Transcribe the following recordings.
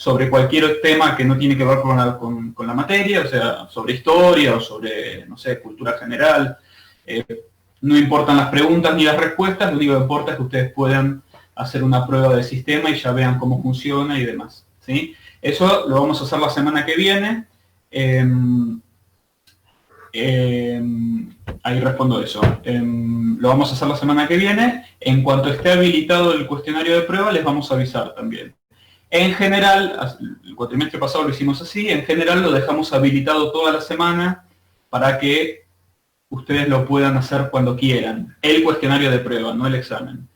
sobre cualquier tema que no tiene que ver con la materia, o sea, sobre historia o sobre, no sé, cultura general. No importan las preguntas ni las respuestas, lo único que importa es que ustedes puedan hacer una prueba del sistema y ya vean cómo funciona y demás, ¿sí? Eso lo vamos a hacer la semana que viene. Ahí respondo eso. Lo vamos a hacer la semana que viene. En cuanto esté habilitado el cuestionario de prueba, les vamos a avisar también. En general, el cuatrimestre pasado lo hicimos así, en general lo dejamos habilitado toda la semana para que ustedes lo puedan hacer cuando quieran. El cuestionario de prueba, no el examen.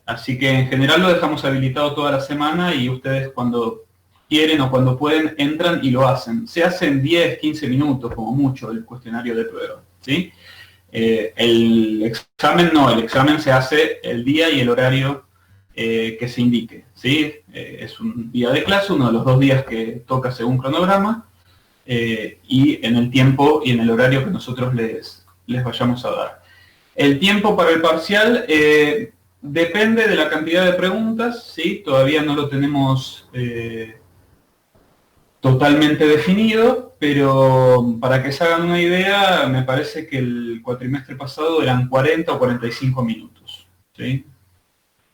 Así que en general lo dejamos habilitado toda la semana y ustedes cuando quieren o cuando pueden entran y lo hacen. Se hace en 10, 15 minutos como mucho el cuestionario de prueba, ¿sí? El examen no, el examen se hace el día y el horario que se indique, ¿sí? Es un día de clase, uno de los 2 días que toca según cronograma, y en el tiempo y en el horario que nosotros les vayamos a dar. El tiempo para el parcial depende de la cantidad de preguntas, ¿sí? Todavía no lo tenemos totalmente definido, pero para que se hagan una idea, me parece que el cuatrimestre pasado eran 40 o 45 minutos, ¿sí?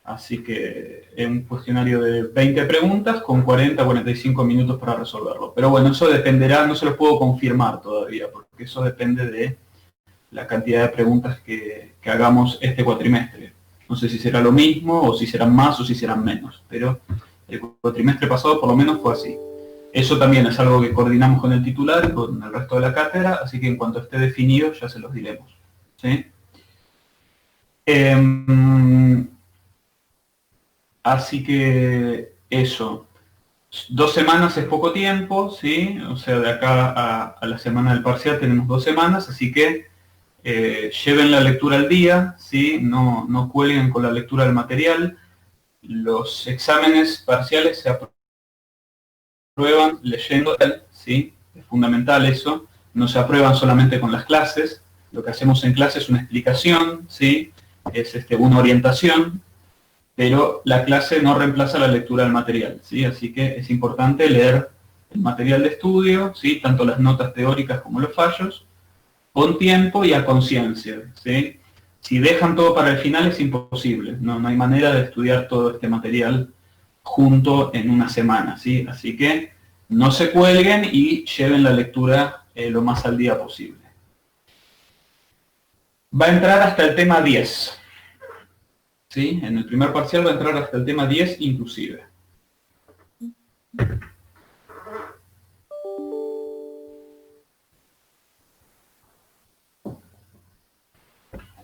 Así que es un cuestionario de 20 preguntas con 40 o 45 minutos para resolverlo. Pero bueno, eso dependerá, no se lo puedo confirmar todavía, porque eso depende de la cantidad de preguntas que hagamos este cuatrimestre. No sé si será lo mismo, o si serán más, o si serán menos, pero el cuatrimestre pasado por lo menos fue así. Eso también es algo que coordinamos con el titular y con el resto de la cátedra, así que en cuanto esté definido ya se los diremos, ¿sí? Así que eso. 2 semanas es poco tiempo, ¿sí? O sea, de acá a la semana del parcial tenemos 2 semanas, así que lleven la lectura al día, ¿sí? No cuelguen con la lectura del material. Los exámenes parciales se aprueban leyendo, ¿sí? Es fundamental eso. No se aprueban solamente con las clases. Lo que hacemos en clase es una explicación, ¿sí? Es una orientación, pero la clase no reemplaza la lectura del material, ¿sí? Así que es importante leer el material de estudio, ¿sí? Tanto las notas teóricas como los fallos, con tiempo y a conciencia, ¿sí? Si dejan todo para el final es imposible, no hay manera de estudiar todo este material junto en una semana, ¿sí? Así que no se cuelguen y lleven la lectura lo más al día posible. Va a entrar hasta el tema 10, ¿sí? En el primer parcial va a entrar hasta el tema 10 inclusive.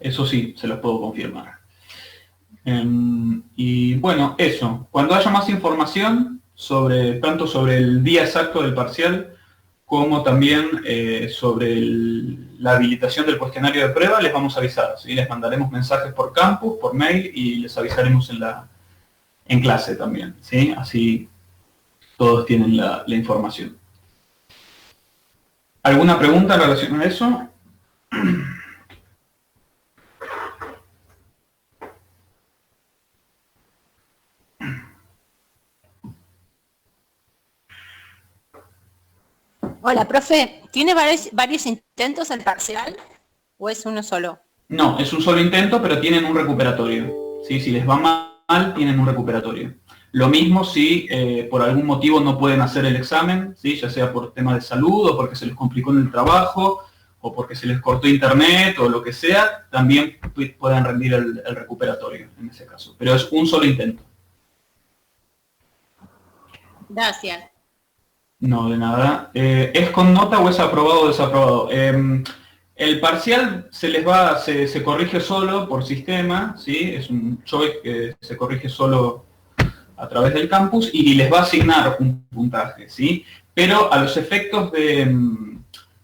Eso sí, se los puedo confirmar. Y bueno, eso. Cuando haya más información, tanto sobre el día exacto del parcial, como también sobre la habilitación del cuestionario de prueba, les vamos a avisar, ¿sí? Les mandaremos mensajes por campus, por mail, y les avisaremos en clase también, ¿sí? Así todos tienen la información. ¿Alguna pregunta en relación a eso? Hola, profe, ¿tiene varios intentos el parcial o es uno solo? No, es un solo intento, pero tienen un recuperatorio, ¿sí? Si les va mal, tienen un recuperatorio. Lo mismo si por algún motivo no pueden hacer el examen, ¿sí? Ya sea por tema de salud o porque se les complicó en el trabajo o porque se les cortó internet o lo que sea, también pueden rendir el recuperatorio en ese caso. Pero es un solo intento. Gracias. No, de nada. ¿Es con nota o es aprobado o desaprobado? El parcial se corrige solo por sistema, ¿sí? Es un choice que se corrige solo a través del campus y les va a asignar un puntaje, ¿sí? Pero a los efectos de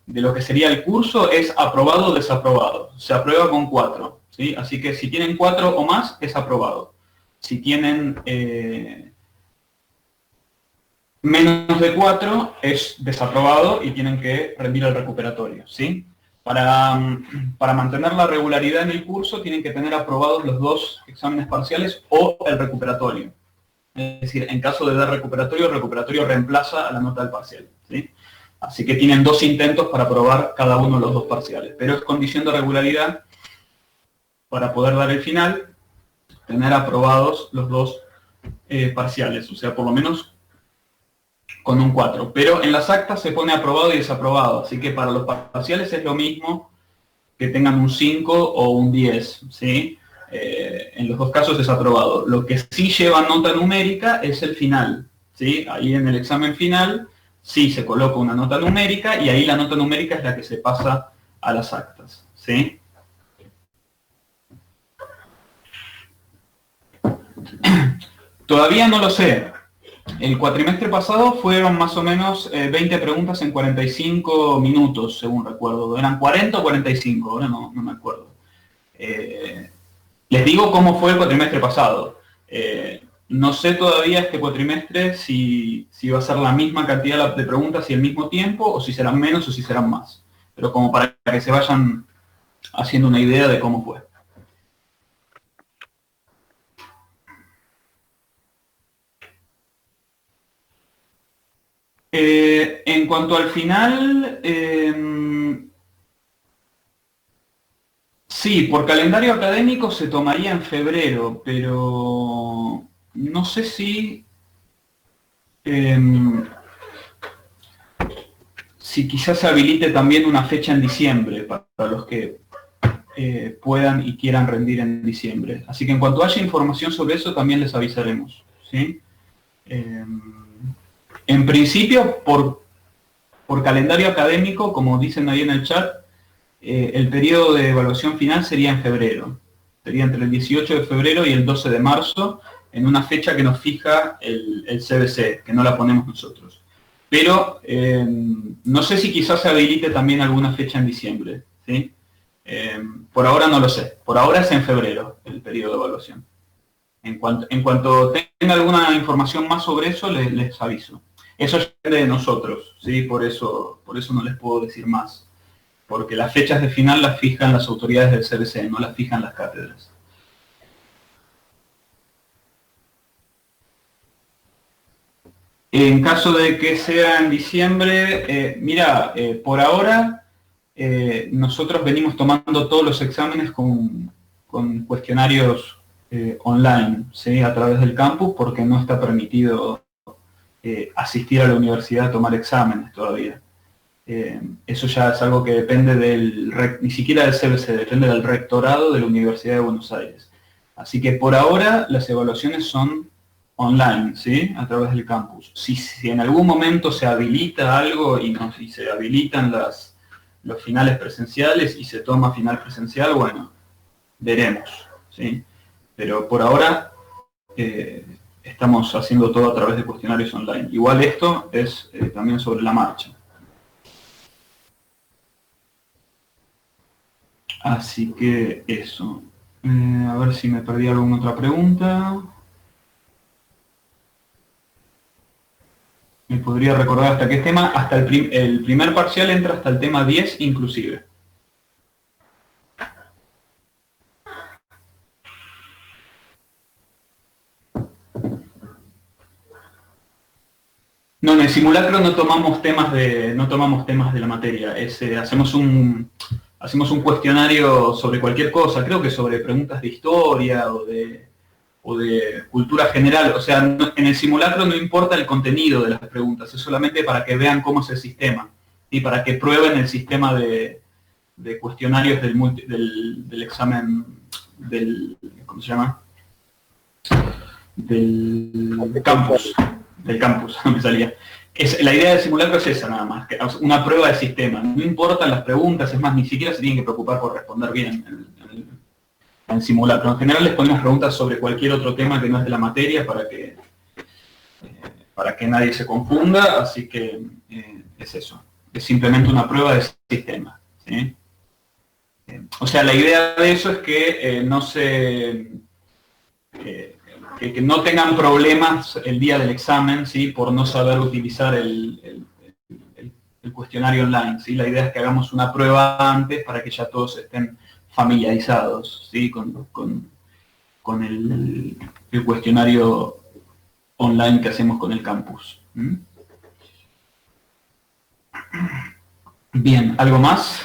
lo que sería el curso es aprobado o desaprobado. Se aprueba con 4, ¿sí? Así que si tienen 4 o más, es aprobado. Si tienen menos de 4, es desaprobado y tienen que rendir el recuperatorio, ¿sí? Para mantener la regularidad en el curso tienen que tener aprobados los 2 exámenes parciales o el recuperatorio. Es decir, en caso de dar recuperatorio, el recuperatorio reemplaza a la nota del parcial, ¿sí? Así que tienen 2 intentos para aprobar cada uno de los 2 parciales, pero es condición de regularidad para poder dar el final, tener aprobados los 2 parciales, o sea, por lo menos con un 4. Pero en las actas se pone aprobado y desaprobado, así que para los parciales es lo mismo que tengan un 5 o un 10, ¿sí? En los 2 casos es aprobado. Lo que sí lleva nota numérica es el final, ¿sí? Ahí en el examen final sí se coloca una nota numérica y ahí la nota numérica es la que se pasa a las actas, ¿sí? Todavía no lo sé. El cuatrimestre pasado fueron más o menos 20 preguntas en 45 minutos, según recuerdo. ¿Eran 40 o 45? Ahora no me acuerdo. Les digo cómo fue el cuatrimestre pasado. No sé todavía este cuatrimestre si va a ser la misma cantidad de preguntas y el mismo tiempo, o si serán menos o si serán más. Pero como para que se vayan haciendo una idea de cómo fue. En cuanto al final, sí, por calendario académico se tomaría en febrero, pero no sé si quizás se habilite también una fecha en diciembre para los que puedan y quieran rendir en diciembre. Así que en cuanto haya información sobre eso también les avisaremos, ¿sí? En principio, por calendario académico, como dicen ahí en el chat, el periodo de evaluación final sería en febrero. Sería entre el 18 de febrero y el 12 de marzo, en una fecha que nos fija el CBC, que no la ponemos nosotros. Pero no sé si quizás se habilite también alguna fecha en diciembre, ¿sí? Por ahora no lo sé. Por ahora es en febrero el periodo de evaluación. En cuanto tenga alguna información más sobre eso, les aviso. Eso depende de nosotros, ¿sí? Por eso no les puedo decir más. Porque las fechas de final las fijan las autoridades del CBC, no las fijan las cátedras. En caso de que sea en diciembre, mira, por ahora nosotros venimos tomando todos los exámenes con cuestionarios online, ¿sí? A través del campus, porque no está permitido asistir a la universidad a tomar exámenes todavía. Eso ya es algo que depende ni siquiera del CBC, depende del rectorado de la Universidad de Buenos Aires. Así que por ahora las evaluaciones son online, ¿sí? A través del campus. Si en algún momento se habilita algo y se habilitan los finales presenciales y se toma final presencial, bueno, veremos, ¿sí? Pero por ahora estamos haciendo todo a través de cuestionarios online. Igual esto es también sobre la marcha. Así que eso. A ver si me perdí alguna otra pregunta. ¿Me podría recordar hasta qué tema? Hasta el primer parcial entra hasta el tema 10 inclusive. No, en el simulacro no tomamos temas de la materia. Hacemos un cuestionario sobre cualquier cosa, creo que sobre preguntas de historia o de cultura general. O sea, en el simulacro no importa el contenido de las preguntas, es solamente para que vean cómo es el sistema y para que prueben el sistema de cuestionarios del examen ¿cómo se llama? Del campus, no me salía. La idea del simulacro es esa nada más, una prueba de sistema. No importan las preguntas, es más, ni siquiera se tienen que preocupar por responder bien en simulacro. En general les ponemos preguntas sobre cualquier otro tema que no es de la materia para que nadie se confunda, así que es eso. Es simplemente una prueba de sistema, ¿sí? O sea, la idea de eso es que que no tengan problemas el día del examen, ¿sí? Por no saber utilizar el cuestionario online, ¿sí? La idea es que hagamos una prueba antes para que ya todos estén familiarizados, ¿sí? con el cuestionario online que hacemos con el campus. Bien, ¿algo más?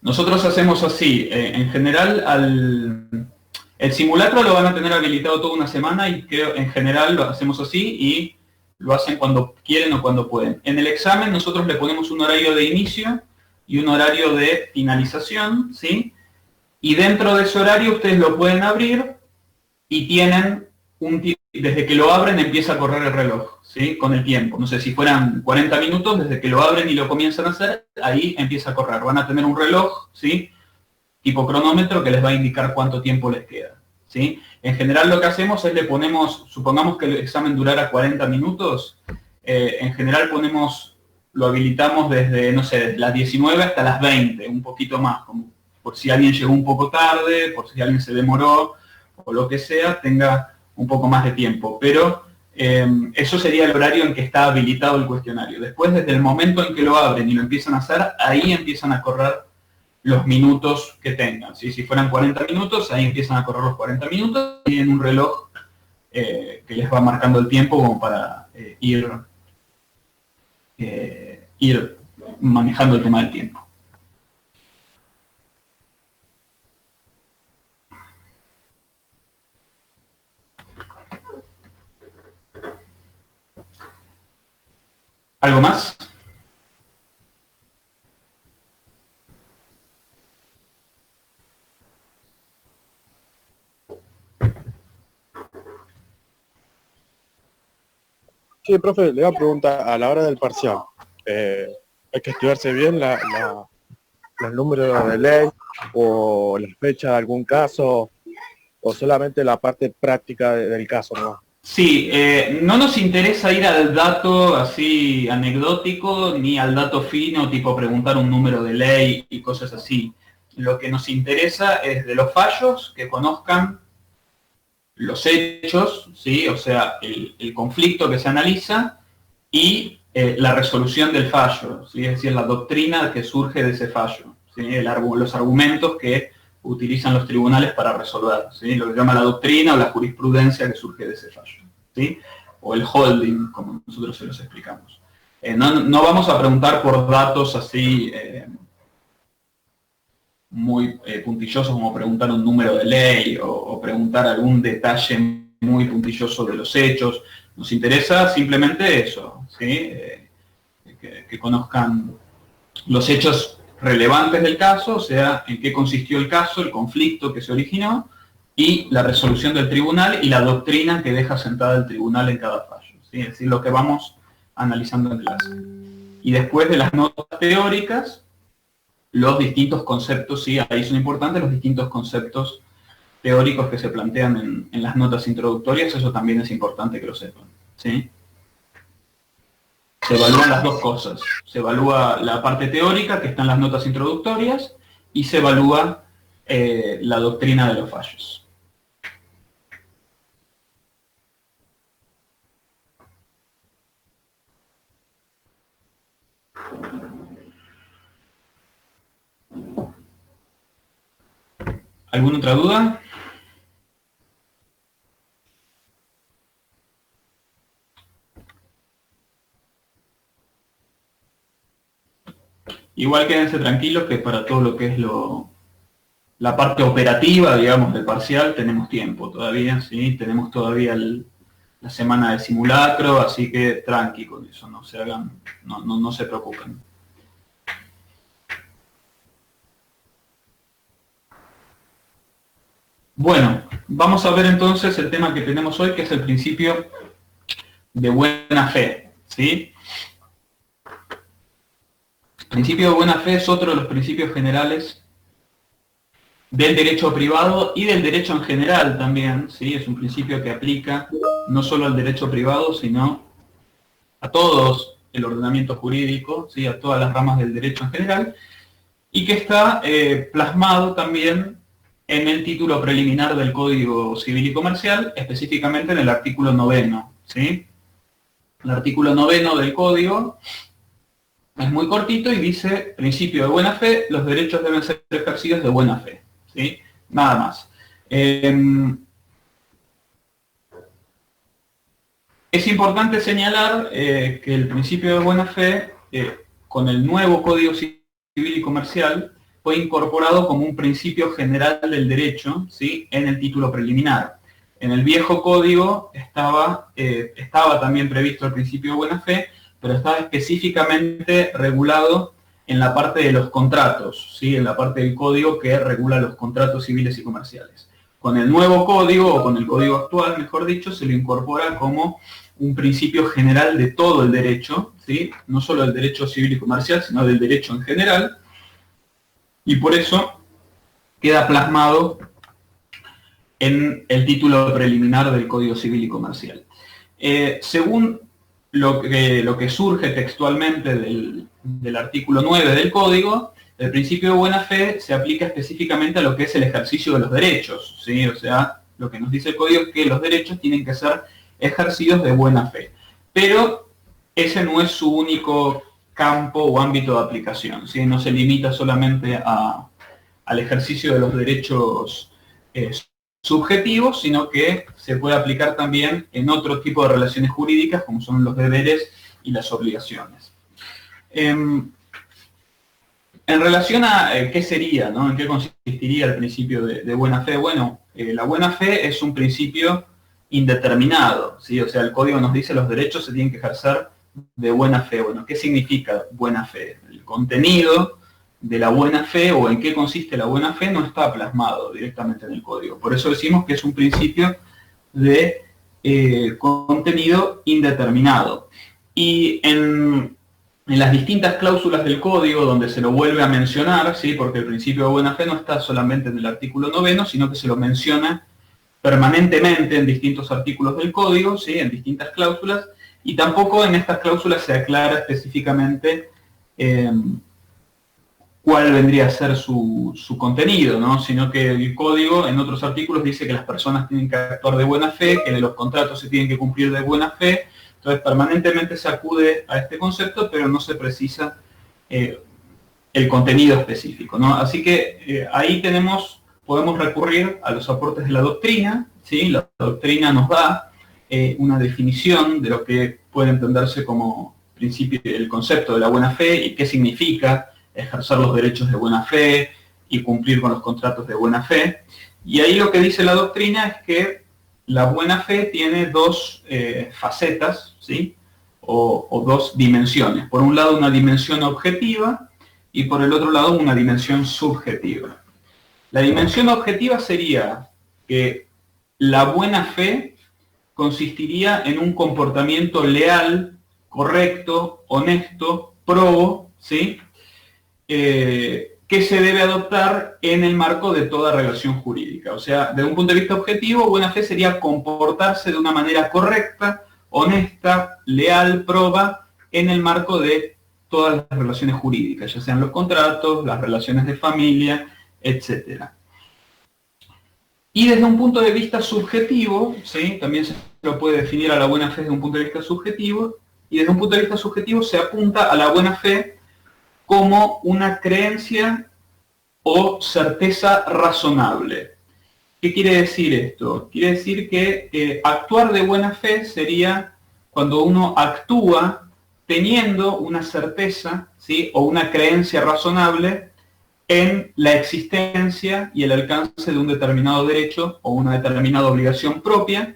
Nosotros hacemos así, en general el simulacro lo van a tener habilitado toda una semana y creo en general lo hacemos así y lo hacen cuando quieren o cuando pueden. En el examen nosotros le ponemos un horario de inicio y un horario de finalización, ¿sí? Y dentro de ese horario ustedes lo pueden abrir y tienen desde que lo abren empieza a correr el reloj, ¿sí? Con el tiempo. No sé, si fueran 40 minutos, desde que lo abren y lo comienzan a hacer, ahí empieza a correr. Van a tener un reloj, ¿sí? Tipo cronómetro que les va a indicar cuánto tiempo les queda, ¿sí? En general lo que hacemos es le ponemos, supongamos que el examen durara 40 minutos, en general lo habilitamos desde, no sé, desde las 19 hasta las 20, un poquito más, como por si alguien llegó un poco tarde, por si alguien se demoró, o lo que sea, tenga un poco más de tiempo. Pero eso sería el horario en que está habilitado el cuestionario. Después, desde el momento en que lo abren y lo empiezan a hacer, ahí empiezan a correr los minutos que tengan, ¿sí? Si fueran 40 minutos, ahí empiezan a correr los 40 minutos y tienen un reloj que les va marcando el tiempo como para ir manejando el tema del tiempo. ¿Algo más? Sí, profe, le voy a preguntar, a la hora del parcial, ¿hay que estudiarse bien los números de ley o la fecha de algún caso o solamente la parte práctica del caso, ¿no? Sí, no nos interesa ir al dato así anecdótico ni al dato fino, tipo preguntar un número de ley y cosas así. Lo que nos interesa es de los fallos que conozcan los hechos, ¿sí? O sea, el conflicto que se analiza y la resolución del fallo, ¿sí? Es decir, la doctrina que surge de ese fallo, ¿sí? Los argumentos que utilizan los tribunales para resolver, ¿sí? Lo que se llama la doctrina o la jurisprudencia que surge de ese fallo, ¿sí? O el holding, como nosotros se los explicamos. No vamos a preguntar por datos así muy puntillosos como preguntar un número de ley o preguntar algún detalle muy puntilloso de los hechos. Nos interesa simplemente eso, ¿sí? Que conozcan los hechos relevantes del caso, o sea, en qué consistió el caso, el conflicto que se originó, y la resolución del tribunal y la doctrina que deja sentada el tribunal en cada fallo, ¿sí? Es decir, lo que vamos analizando en clase. Y después de las notas teóricas, los distintos conceptos, sí, ahí son importantes los distintos conceptos teóricos que se plantean en las notas introductorias, eso también es importante que lo sepan, ¿sí? Se evalúan las dos cosas, se evalúa la parte teórica que está en las notas introductorias y se evalúa la doctrina de los fallos. ¿Alguna otra duda? Igual quédense tranquilos que para todo lo que es la parte operativa, digamos, del parcial, tenemos tiempo todavía, ¿sí? Tenemos todavía la semana de simulacro, así que tranqui con eso, no se hagan, no se preocupen. Bueno, vamos a ver entonces el tema que tenemos hoy, que es el principio de buena fe, ¿sí? El principio de buena fe es otro de los principios generales del derecho privado y del derecho en general también, ¿sí? Es un principio que aplica no solo al derecho privado, sino a todos el ordenamiento jurídico, ¿sí? A todas las ramas del derecho en general, y que está plasmado también en el título preliminar del Código Civil y Comercial, específicamente en el artículo 9, ¿sí? El artículo 9 del Código es muy cortito y dice, principio de buena fe, los derechos deben ser ejercidos de buena fe, ¿sí? Nada más. Es importante señalar que el principio de buena fe, con el nuevo Código Civil y Comercial, fue incorporado como un principio general del derecho, ¿sí? En el título preliminar. En el viejo código estaba también previsto el principio de buena fe, pero estaba específicamente regulado en la parte de los contratos, ¿sí? En la parte del código que regula los contratos civiles y comerciales. Con el nuevo código, o con el código actual, mejor dicho, se lo incorpora como un principio general de todo el derecho, ¿sí? No solo del derecho civil y comercial, sino del derecho en general, y por eso queda plasmado en el título preliminar del Código Civil y Comercial. Según lo que surge textualmente del artículo 9 del Código, el principio de buena fe se aplica específicamente a lo que es el ejercicio de los derechos, ¿sí? O sea, lo que nos dice el Código es que los derechos tienen que ser ejercidos de buena fe. Pero ese no es su único campo o ámbito de aplicación, ¿sí? No se limita solamente al ejercicio de los derechos subjetivos, sino que se puede aplicar también en otro tipo de relaciones jurídicas, como son los deberes y las obligaciones. En relación a qué sería, ¿no? En qué consistiría el principio de buena fe, bueno, la buena fe es un principio indeterminado, ¿sí? O sea, el código nos dice los derechos se tienen que ejercer de buena fe. Bueno, ¿qué significa buena fe? El contenido de la buena fe o en qué consiste la buena fe no está plasmado directamente en el código. Por eso decimos que es un principio de contenido indeterminado. Y en las distintas cláusulas del código donde se lo vuelve a mencionar, ¿sí? Porque el principio de buena fe no está solamente en el artículo 9, sino que se lo menciona permanentemente en distintos artículos del código, ¿sí? En distintas cláusulas, y tampoco en estas cláusulas se aclara específicamente cuál vendría a ser su contenido, ¿no? Sino que el código en otros artículos dice que las personas tienen que actuar de buena fe, que los contratos se tienen que cumplir de buena fe. Entonces permanentemente se acude a este concepto, pero no se precisa el contenido específico, ¿no? Así que ahí podemos recurrir a los aportes de la doctrina, ¿sí? La doctrina nos da una definición de lo que puede entenderse como principio, el concepto de la buena fe y qué significa ejercer los derechos de buena fe y cumplir con los contratos de buena fe. Y ahí lo que dice la doctrina es que la buena fe tiene dos facetas, ¿sí? O dos dimensiones. Por un lado una dimensión objetiva y por el otro lado una dimensión subjetiva. La dimensión objetiva sería que la buena fe consistiría en un comportamiento leal, correcto, honesto, probo, ¿sí? Que se debe adoptar en el marco de toda relación jurídica. O sea, desde un punto de vista objetivo, buena fe sería comportarse de una manera correcta, honesta, leal, proba, en el marco de todas las relaciones jurídicas, ya sean los contratos, las relaciones de familia, etc. Y desde un punto de vista subjetivo, ¿sí? También se lo puede definir a la buena fe desde un punto de vista subjetivo, y desde un punto de vista subjetivo se apunta a la buena fe como una creencia o certeza razonable. ¿Qué quiere decir esto? Quiere decir que actuar de buena fe sería cuando uno actúa teniendo una certeza, ¿sí? O una creencia razonable en la existencia y el alcance de un determinado derecho o una determinada obligación propia,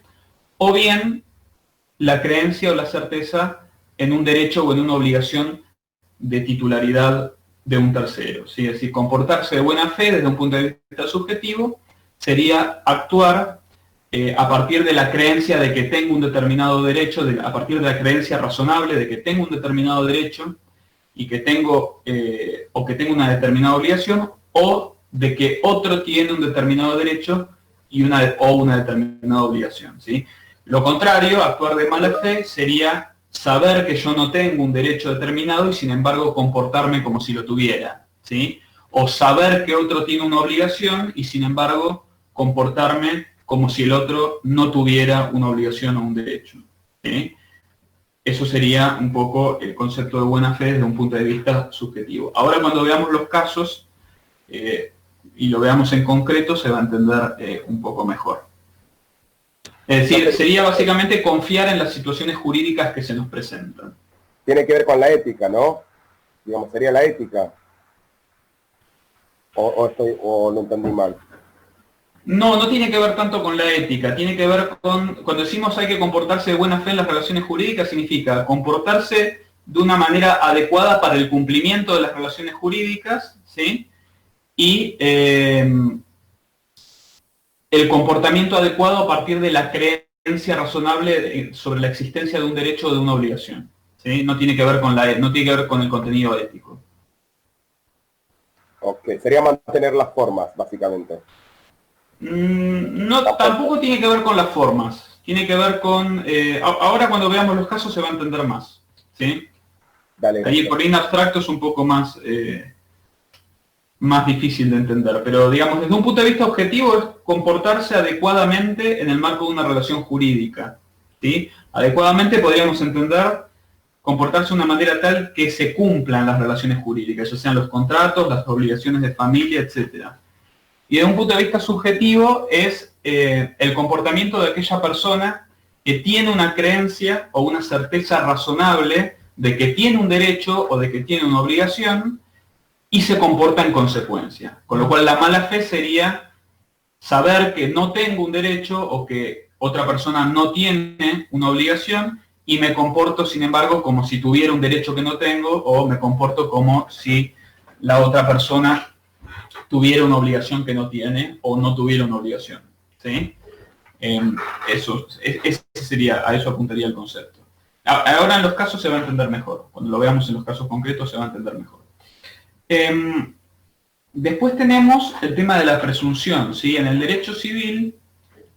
o bien la creencia o la certeza en un derecho o en una obligación de titularidad de un tercero, ¿sí? Es decir, comportarse de buena fe desde un punto de vista subjetivo sería actuar a partir de la creencia de que tengo un determinado derecho, a partir de la creencia razonable de que tengo un determinado derecho y que tengo o que tengo una determinada obligación, o de que otro tiene un determinado derecho y una determinada obligación, ¿sí? Lo contrario, actuar de mala fe, sería saber que yo no tengo un derecho determinado y sin embargo comportarme como si lo tuviera, ¿sí? O saber que otro tiene una obligación y sin embargo comportarme como si el otro no tuviera una obligación o un derecho, ¿sí? Eso sería un poco el concepto de buena fe desde un punto de vista subjetivo. Ahora cuando veamos los casos, y lo veamos en concreto, se va a entender un poco mejor. Es decir, sería básicamente confiar en las situaciones jurídicas que se nos presentan. Tiene que ver con la ética, ¿no? Digamos, sería la ética. ¿O lo entendí mal? No, no tiene que ver tanto con la ética, tiene que ver con, cuando decimos hay que comportarse de buena fe en las relaciones jurídicas, significa comportarse de una manera adecuada para el cumplimiento de las relaciones jurídicas, ¿sí? Y el comportamiento adecuado a partir de la creencia razonable sobre la existencia de un derecho o de una obligación, ¿sí? No tiene que ver con no tiene que ver con el contenido ético. Ok, sería mantener las formas, básicamente. No, tampoco tiene que ver con las formas, tiene que ver con... ahora cuando veamos los casos se va a entender más, ¿sí? Dale. Ahí por ahí en abstracto es un poco más, más difícil de entender, pero digamos desde un punto de vista objetivo es comportarse adecuadamente en el marco de una relación jurídica, ¿sí? Adecuadamente podríamos entender comportarse de una manera tal que se cumplan las relaciones jurídicas, ya sean los contratos, las obligaciones de familia, etcétera. Y desde un punto de vista subjetivo es el comportamiento de aquella persona que tiene una creencia o una certeza razonable de que tiene un derecho o de que tiene una obligación y se comporta en consecuencia. Con lo cual la mala fe sería saber que no tengo un derecho o que otra persona no tiene una obligación y me comporto, sin embargo, como si tuviera un derecho que no tengo o me comporto como si la otra persona tuviera una obligación que no tiene o no tuviera una obligación, ¿sí? Ese sería, a eso apuntaría el concepto. Ahora en los casos se va a entender mejor. Cuando lo veamos en los casos concretos se va a entender mejor. Después tenemos el tema de la presunción, ¿sí? En el derecho civil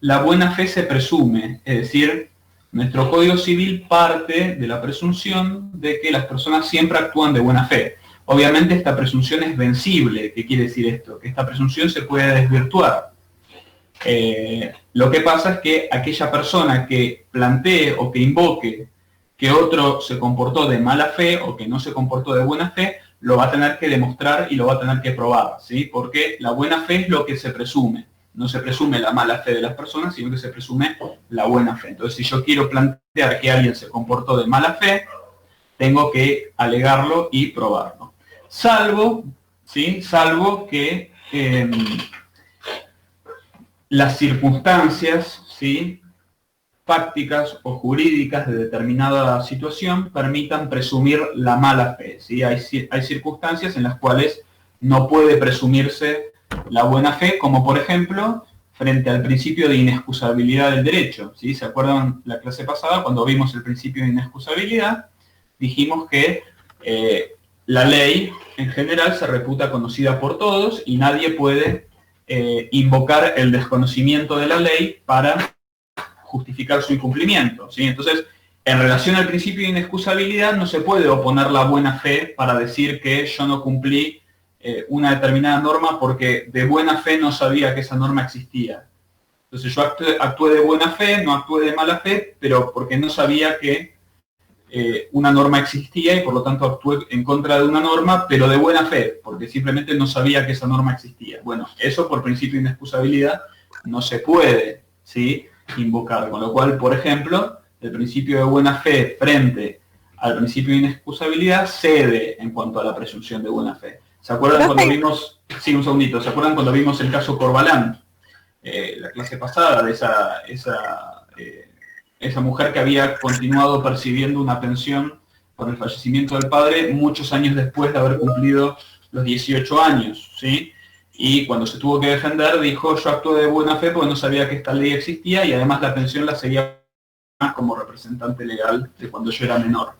la buena fe se presume, es decir, nuestro Código Civil parte de la presunción de que las personas siempre actúan de buena fe. Obviamente esta presunción es vencible. ¿Qué quiere decir esto? Que esta presunción se puede desvirtuar. Lo que pasa es que aquella persona que plantee o que invoque que otro se comportó de mala fe o que no se comportó de buena fe, lo va a tener que demostrar y lo va a tener que probar, ¿sí? Porque la buena fe es lo que se presume. No se presume la mala fe de las personas, sino que se presume la buena fe. Entonces, si yo quiero plantear que alguien se comportó de mala fe, tengo que alegarlo y probarlo. Salvo, ¿sí? Salvo que las circunstancias, ¿sí?, fácticas o jurídicas de determinada situación permitan presumir la mala fe, ¿sí? Hay circunstancias en las cuales no puede presumirse la buena fe, como por ejemplo, frente al principio de inexcusabilidad del derecho, ¿sí? ¿Se acuerdan la clase pasada cuando vimos el principio de inexcusabilidad? Dijimos que la ley en general se reputa conocida por todos y nadie puede invocar el desconocimiento de la ley para justificar su incumplimiento, ¿sí? Entonces, en relación al principio de inexcusabilidad no se puede oponer la buena fe para decir que yo no cumplí una determinada norma porque de buena fe no sabía que esa norma existía. Entonces yo actué de buena fe, no actué de mala fe, pero porque no sabía que una norma existía y por lo tanto actué en contra de una norma, pero de buena fe, porque simplemente no sabía que esa norma existía. Bueno, eso por principio de inexcusabilidad no se puede, ¿sí?, invocar, con lo cual, por ejemplo, el principio de buena fe frente al principio de inexcusabilidad cede en cuanto a la presunción de buena fe. ¿Se acuerdan cuando vimos, sí, un segundito, ¿se acuerdan cuando vimos el caso Corbalán? La clase pasada de esa mujer que había continuado percibiendo una pensión por el fallecimiento del padre muchos años después de haber cumplido los 18 años, ¿sí? Y cuando se tuvo que defender dijo, yo actué de buena fe porque no sabía que esta ley existía y además la pensión la seguía como representante legal de cuando yo era menor.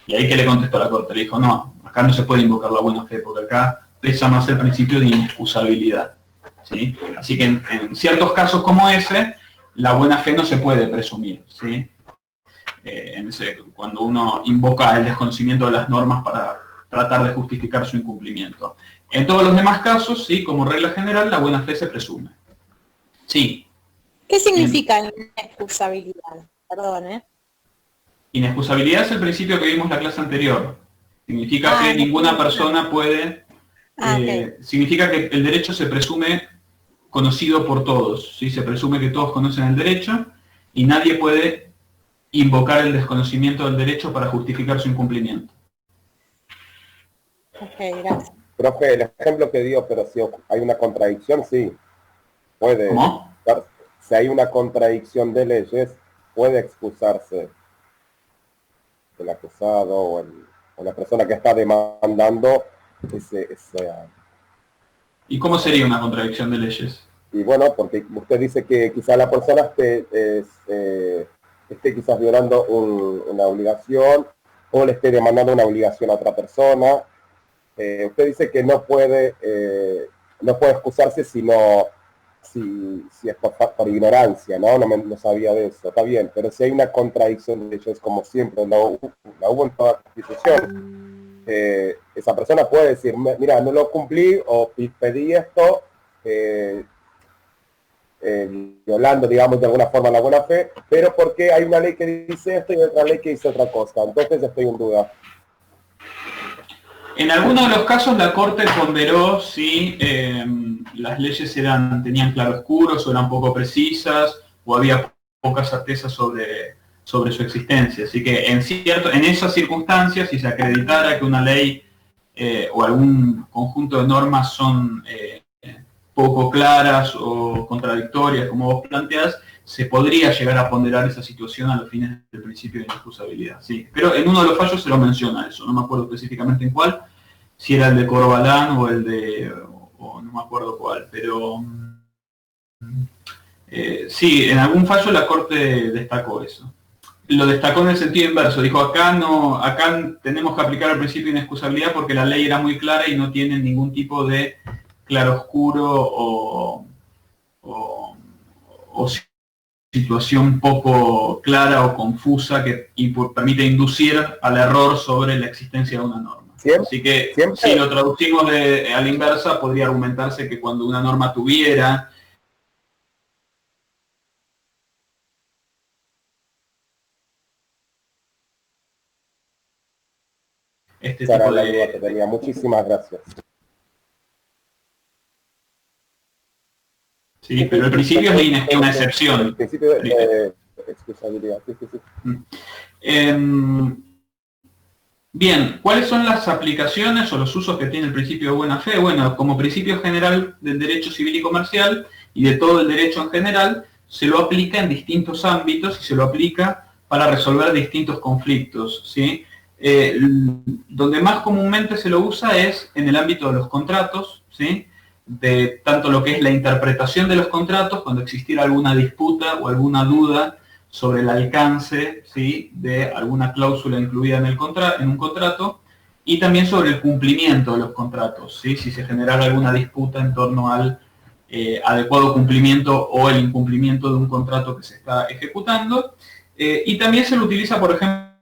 Y ahí que le contestó a la corte, le dijo, no, acá no se puede invocar la buena fe porque acá pesa más el principio de inexcusabilidad, ¿sí? Así que en ciertos casos como ese, la buena fe no se puede presumir, ¿sí? Cuando uno invoca el desconocimiento de las normas para tratar de justificar su incumplimiento. En todos los demás casos, sí, como regla general, la buena fe se presume. Sí. ¿Qué significa inexcusabilidad? Perdón, ¿eh? Inexcusabilidad es el principio que vimos en la clase anterior. Significa que ninguna persona puede Ok. Significa que el derecho se presume conocido por todos, ¿sí? Se presume que todos conocen el derecho y nadie puede invocar el desconocimiento del derecho para justificar su incumplimiento. Ok, gracias. Profe, el ejemplo que dio, pero si hay una contradicción, sí, puede. ¿Cómo? Si hay una contradicción de leyes, puede excusarse el acusado o la persona que está demandando ese. ¿Y cómo sería una contradicción de leyes? Y bueno, porque usted dice que quizá la persona esté quizás violando una obligación o le esté demandando una obligación a otra persona. Usted dice que no puede excusarse si es por ignorancia, ¿no? No sabía de eso, está bien, pero si hay una contradicción de ellos, como siempre la hubo en toda constitución, esa persona puede decir, mira, no lo cumplí o pedí esto, violando, digamos, de alguna forma la buena fe, pero porque hay una ley que dice esto y otra ley que dice otra cosa. Entonces estoy en duda. En algunos de los casos la Corte ponderó si las leyes tenían claroscuros o eran poco precisas o había poca certeza sobre su existencia. Así que en esas circunstancias, si se acreditara que una ley o algún conjunto de normas son poco claras o contradictorias, como vos planteás, se podría llegar a ponderar esa situación a los fines del principio de inexcusabilidad. Sí. Pero en uno de los fallos se lo menciona eso, no me acuerdo específicamente en cuál, si era el de Corbalán o el de, o no me acuerdo cuál, pero sí, en algún fallo la Corte destacó eso. Lo destacó en el sentido inverso, dijo acá tenemos que aplicar el principio de inexcusabilidad porque la ley era muy clara y no tiene ningún tipo de claroscuro o situación poco clara o confusa que permite inducir al error sobre la existencia de una norma. Así que si lo traducimos a la inversa, podría argumentarse que cuando una norma tuviera este tipo de... Tenía. Muchísimas gracias. Sí, pero el principio es una excepción. El principio de excusabilidad. Sí. Bien, ¿cuáles son las aplicaciones o los usos que tiene el principio de buena fe? Bueno, como principio general del derecho civil y comercial y de todo el derecho en general, se lo aplica en distintos ámbitos y se lo aplica para resolver distintos conflictos, ¿sí? Donde más comúnmente se lo usa es en el ámbito de los contratos, ¿sí? De tanto lo que es la interpretación de los contratos, cuando existiera alguna disputa o alguna duda sobre el alcance, ¿sí? De alguna cláusula incluida en un contrato, y también sobre el cumplimiento de los contratos, ¿sí? Si se generara alguna disputa en torno al adecuado cumplimiento o el incumplimiento de un contrato que se está ejecutando. Y también se lo utiliza, por ejemplo,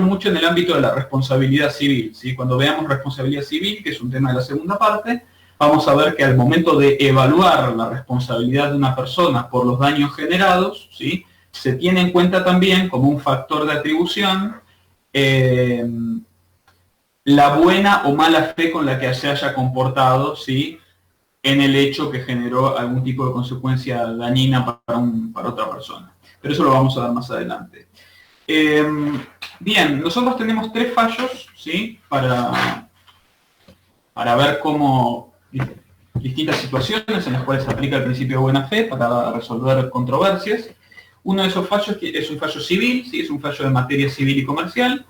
mucho en el ámbito de la responsabilidad civil, ¿sí? Cuando veamos responsabilidad civil, que es un tema de la segunda parte, vamos a ver que al momento de evaluar la responsabilidad de una persona por los daños generados, ¿sí? Se tiene en cuenta también como un factor de atribución la buena o mala fe con la que se haya comportado, ¿sí? En el hecho que generó algún tipo de consecuencia dañina para otra persona. Pero eso lo vamos a ver más adelante. Bien, nosotros tenemos 3 fallos, ¿sí? Para ver cómo distintas situaciones en las cuales se aplica el principio de buena fe para resolver controversias. Uno de esos fallos es un fallo civil, ¿sí? Es un fallo de materia civil y comercial.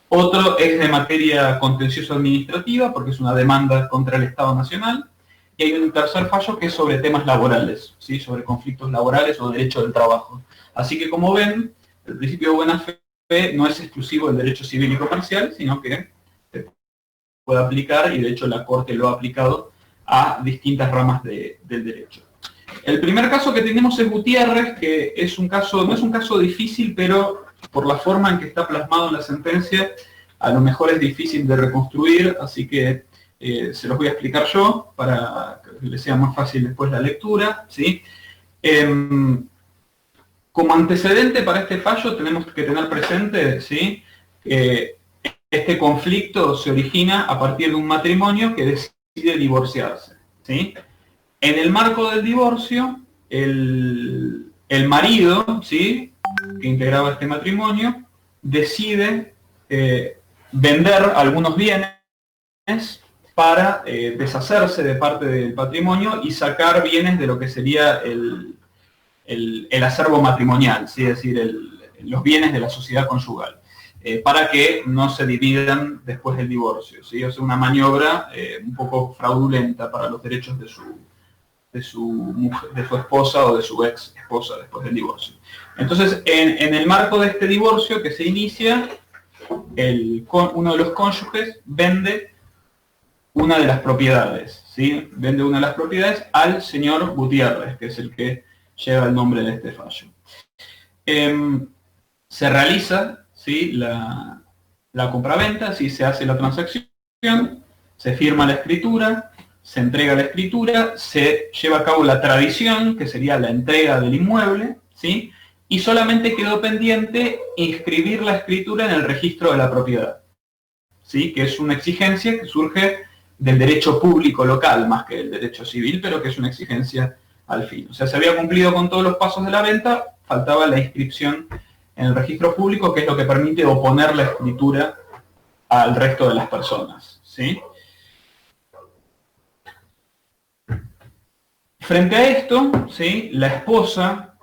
Otro es de materia contencioso administrativa, porque es una demanda contra el Estado Nacional. Y hay un tercer fallo que es sobre temas laborales, ¿sí? Sobre conflictos laborales o derecho del trabajo. Así que, como ven, el principio de buena fe no es exclusivo del derecho civil y comercial, sino que se puede aplicar, y de hecho la Corte lo ha aplicado a distintas ramas del derecho. El primer caso que tenemos es Gutiérrez, que es un caso, no es un caso difícil, pero por la forma en que está plasmado en la sentencia, a lo mejor es difícil de reconstruir, así que se los voy a explicar yo, para que les sea más fácil después la lectura, ¿sí? Como antecedente para este fallo tenemos que tener presente, ¿sí? Que este conflicto se origina a partir de un matrimonio que decide divorciarse, ¿sí? En el marco del divorcio, el marido, ¿sí?, que integraba este matrimonio, decide vender algunos bienes para deshacerse de parte del patrimonio y sacar bienes de lo que sería el acervo matrimonial, ¿sí?, es decir, los bienes de la sociedad conyugal, para que no se dividan después del divorcio, ¿sí? O sea, una maniobra un poco fraudulenta para los derechos de su esposa o de su ex esposa después del divorcio. Entonces, en el marco de este divorcio que se inicia, uno de los cónyuges vende una de las propiedades, ¿sí? Vende una de las propiedades al señor Gutiérrez, que es el que lleva el nombre de este fallo. Se realiza, ¿sí?, la compraventa, ¿sí?, se hace la transacción, se firma la escritura, se entrega la escritura, se lleva a cabo la tradición, que sería la entrega del inmueble, ¿sí?, y solamente quedó pendiente inscribir la escritura en el registro de la propiedad, ¿sí?, que es una exigencia que surge del derecho público local, más que del derecho civil, pero que es una exigencia al fin. O sea, se había cumplido con todos los pasos de la venta, faltaba la inscripción en el registro público, que es lo que permite oponer la escritura al resto de las personas, ¿sí? Frente a esto, ¿sí?, la esposa,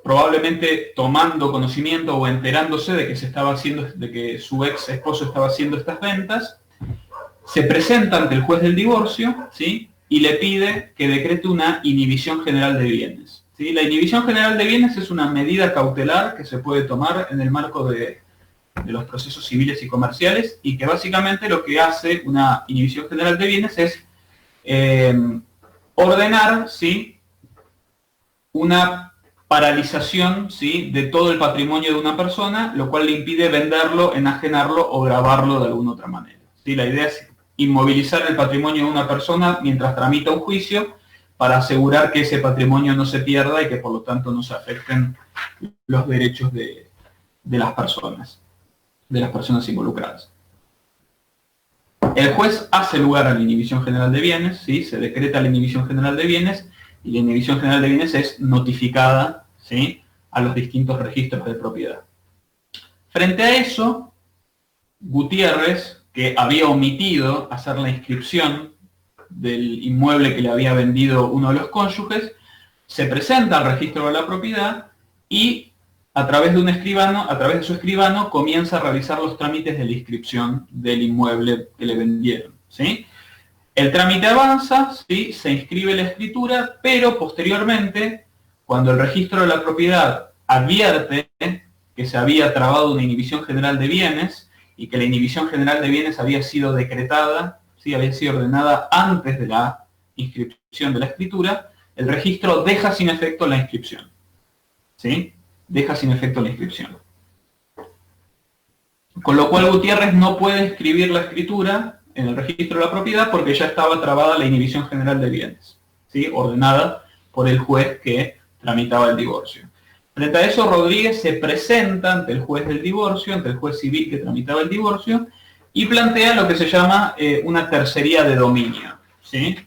probablemente tomando conocimiento o enterándose de que su ex esposo estaba haciendo estas ventas, se presenta ante el juez del divorcio, ¿sí?, y le pide que decrete una inhibición general de bienes, ¿sí? La inhibición general de bienes es una medida cautelar que se puede tomar en el marco de los procesos civiles y comerciales, y que básicamente lo que hace una inhibición general de bienes es ordenar, ¿sí?, una paralización, ¿sí?, de todo el patrimonio de una persona, lo cual le impide venderlo, enajenarlo o gravarlo de alguna otra manera, ¿sí? La idea es inmovilizar el patrimonio de una persona mientras tramita un juicio para asegurar que ese patrimonio no se pierda y que por lo tanto no se afecten los derechos de las personas involucradas. El juez hace lugar a la inhibición general de bienes, ¿sí?, se decreta la inhibición general de bienes, y la inhibición general de bienes es notificada, ¿sí?, a los distintos registros de propiedad. Frente a eso, Gutiérrez, que había omitido hacer la inscripción del inmueble que le había vendido uno de los cónyuges, se presenta al registro de la propiedad y a través de su escribano, comienza a realizar los trámites de la inscripción del inmueble que le vendieron, ¿sí? El trámite avanza, ¿sí?, se inscribe la escritura, pero posteriormente, cuando el registro de la propiedad advierte que se había trabado una inhibición general de bienes y que la inhibición general de bienes había sido decretada, ¿sí?, había sido ordenada antes de la inscripción de la escritura, el registro deja sin efecto la inscripción, ¿sí?, deja sin efecto la inscripción. Con lo cual Gutiérrez no puede inscribir la escritura en el registro de la propiedad porque ya estaba trabada la inhibición general de bienes, ¿sí?, ordenada por el juez que tramitaba el divorcio. Frente a eso, Rodríguez se presenta ante el juez del divorcio, ante el juez civil que tramitaba el divorcio, y plantea lo que se llama una tercería de dominio, ¿sí?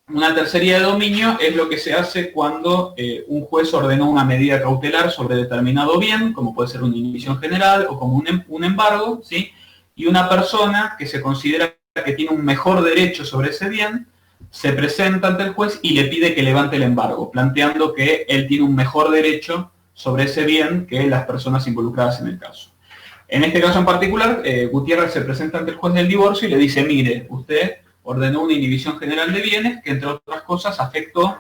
Una tercería de dominio es lo que se hace cuando un juez ordenó una medida cautelar sobre determinado bien, como puede ser una inhibición general o como un embargo, ¿sí?, y una persona que se considera que tiene un mejor derecho sobre ese bien, se presenta ante el juez y le pide que levante el embargo, planteando que él tiene un mejor derecho sobre ese bien que las personas involucradas en el caso. En este caso en particular, Gutiérrez se presenta ante el juez del divorcio y le dice, mire, usted ordenó una inhibición general de bienes que, entre otras cosas, afectó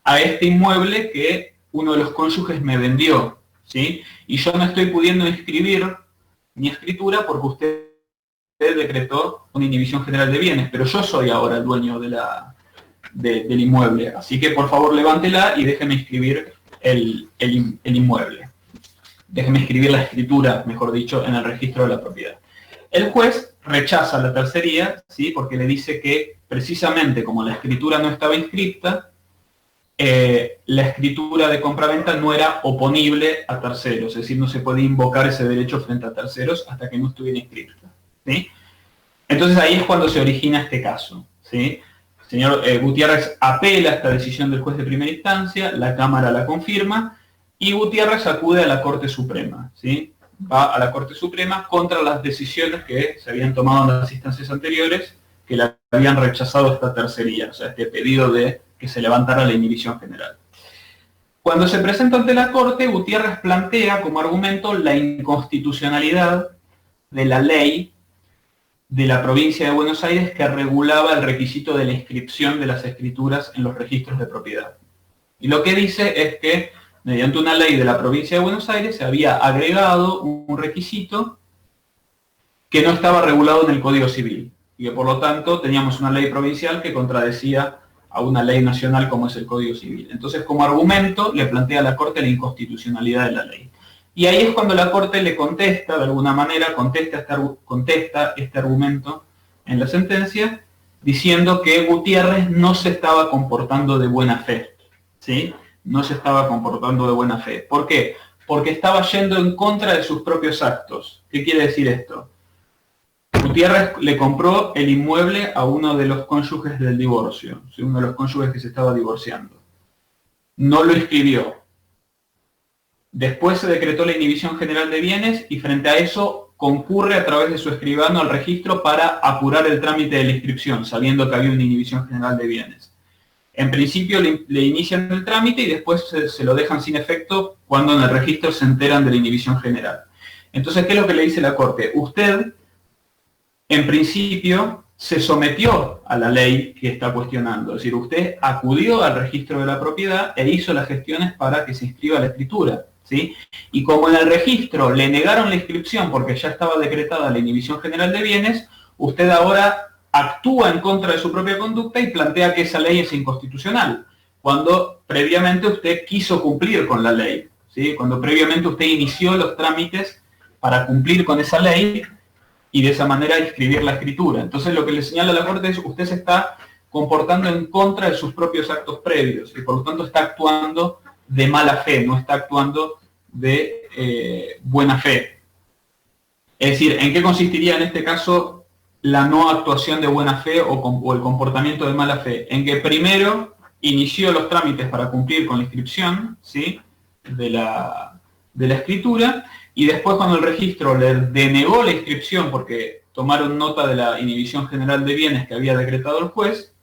a este inmueble que uno de los cónyuges me vendió, ¿sí?, y yo no estoy pudiendo inscribir mi escritura porque usted decretó una inhibición general de bienes, pero yo soy ahora el dueño del inmueble, así que por favor levántela y déjeme inscribir el inmueble. Déjeme escribir la escritura, mejor dicho, en el registro de la propiedad. El juez rechaza la tercería, ¿sí?, porque le dice que precisamente como la escritura no estaba inscripta, la escritura de compraventa no era oponible a terceros, es decir, no se podía invocar ese derecho frente a terceros hasta que no estuviera inscripta, ¿sí? Entonces ahí es cuando se origina este caso, ¿sí? El señor Gutiérrez apela a esta decisión del juez de primera instancia, la Cámara la confirma, y Gutiérrez acude a la Corte Suprema, ¿sí? Va a la Corte Suprema contra las decisiones que se habían tomado en las instancias anteriores, que le habían rechazado esta tercería, o sea, este pedido de que se levantara la inhibición general. Cuando se presenta ante la Corte, Gutiérrez plantea como argumento la inconstitucionalidad de la ley de la provincia de Buenos Aires que regulaba el requisito de la inscripción de las escrituras en los registros de propiedad. Y lo que dice es que, mediante una ley de la provincia de Buenos Aires, se había agregado un requisito que no estaba regulado en el Código Civil, y que por lo tanto teníamos una ley provincial que contradecía a una ley nacional como es el Código Civil. Entonces, como argumento, le plantea a la Corte la inconstitucionalidad de la ley. Y ahí es cuando la Corte le contesta, de alguna manera, contesta este argumento en la sentencia, diciendo que Gutiérrez no se estaba comportando de buena fe, ¿sí? No se estaba comportando de buena fe. ¿Por qué? Porque estaba yendo en contra de sus propios actos. ¿Qué quiere decir esto? Gutiérrez le compró el inmueble a uno de los cónyuges del divorcio, ¿sí? Uno de los cónyuges que se estaba divorciando. No lo inscribió. Después se decretó la inhibición general de bienes y frente a eso concurre a través de su escribano al registro para apurar el trámite de la inscripción, sabiendo que había una inhibición general de bienes. En principio le inician el trámite y después se lo dejan sin efecto cuando en el registro se enteran de la inhibición general. Entonces, ¿qué es lo que le dice la Corte? Usted, en principio, se sometió a la ley que está cuestionando. Es decir, usted acudió al registro de la propiedad e hizo las gestiones para que se inscriba la escritura, ¿sí? Y como en el registro le negaron la inscripción porque ya estaba decretada la inhibición general de bienes, usted ahora actúa en contra de su propia conducta y plantea que esa ley es inconstitucional, cuando previamente usted quiso cumplir con la ley, ¿sí? Cuando previamente usted inició los trámites para cumplir con esa ley y de esa manera inscribir la escritura. Entonces lo que le señala la Corte es que usted se está comportando en contra de sus propios actos previos y por lo tanto está actuando de mala fe, no está actuando de buena fe. Es decir, ¿en qué consistiría en este caso la no actuación de buena fe o el comportamiento de mala fe? En que primero inició los trámites para cumplir con la inscripción, ¿sí? de la escritura, y después cuando el registro le denegó la inscripción porque tomaron nota de la inhibición general de bienes que había decretado el juez,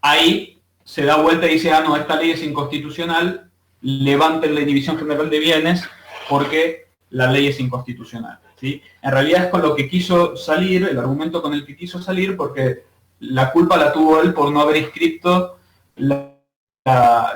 ahí se da vuelta y dice, ah, no, esta ley es inconstitucional, levanten la inhibición general de bienes porque la ley es inconstitucional, ¿sí? En realidad es con lo que quiso salir, el argumento con el que quiso salir, porque la culpa la tuvo él por no haber inscrito la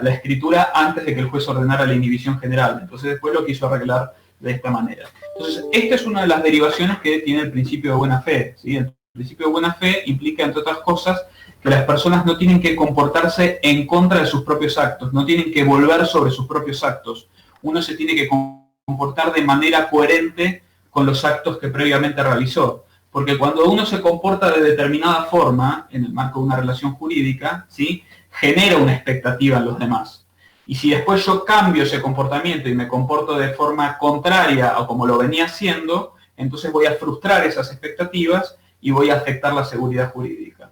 escritura antes de que el juez ordenara la inhibición general. Entonces después lo quiso arreglar de esta manera. Entonces, esta es una de las derivaciones que tiene el principio de buena fe, ¿sí? El principio de buena fe implica, entre otras cosas, que las personas no tienen que comportarse en contra de sus propios actos, no tienen que volver sobre sus propios actos. Uno se tiene que comportar de manera coherente con los actos que previamente realizó. Porque cuando uno se comporta de determinada forma, en el marco de una relación jurídica, ¿sí? Genera una expectativa en los demás. Y si después yo cambio ese comportamiento y me comporto de forma contraria a como lo venía haciendo, entonces voy a frustrar esas expectativas y voy a afectar la seguridad jurídica.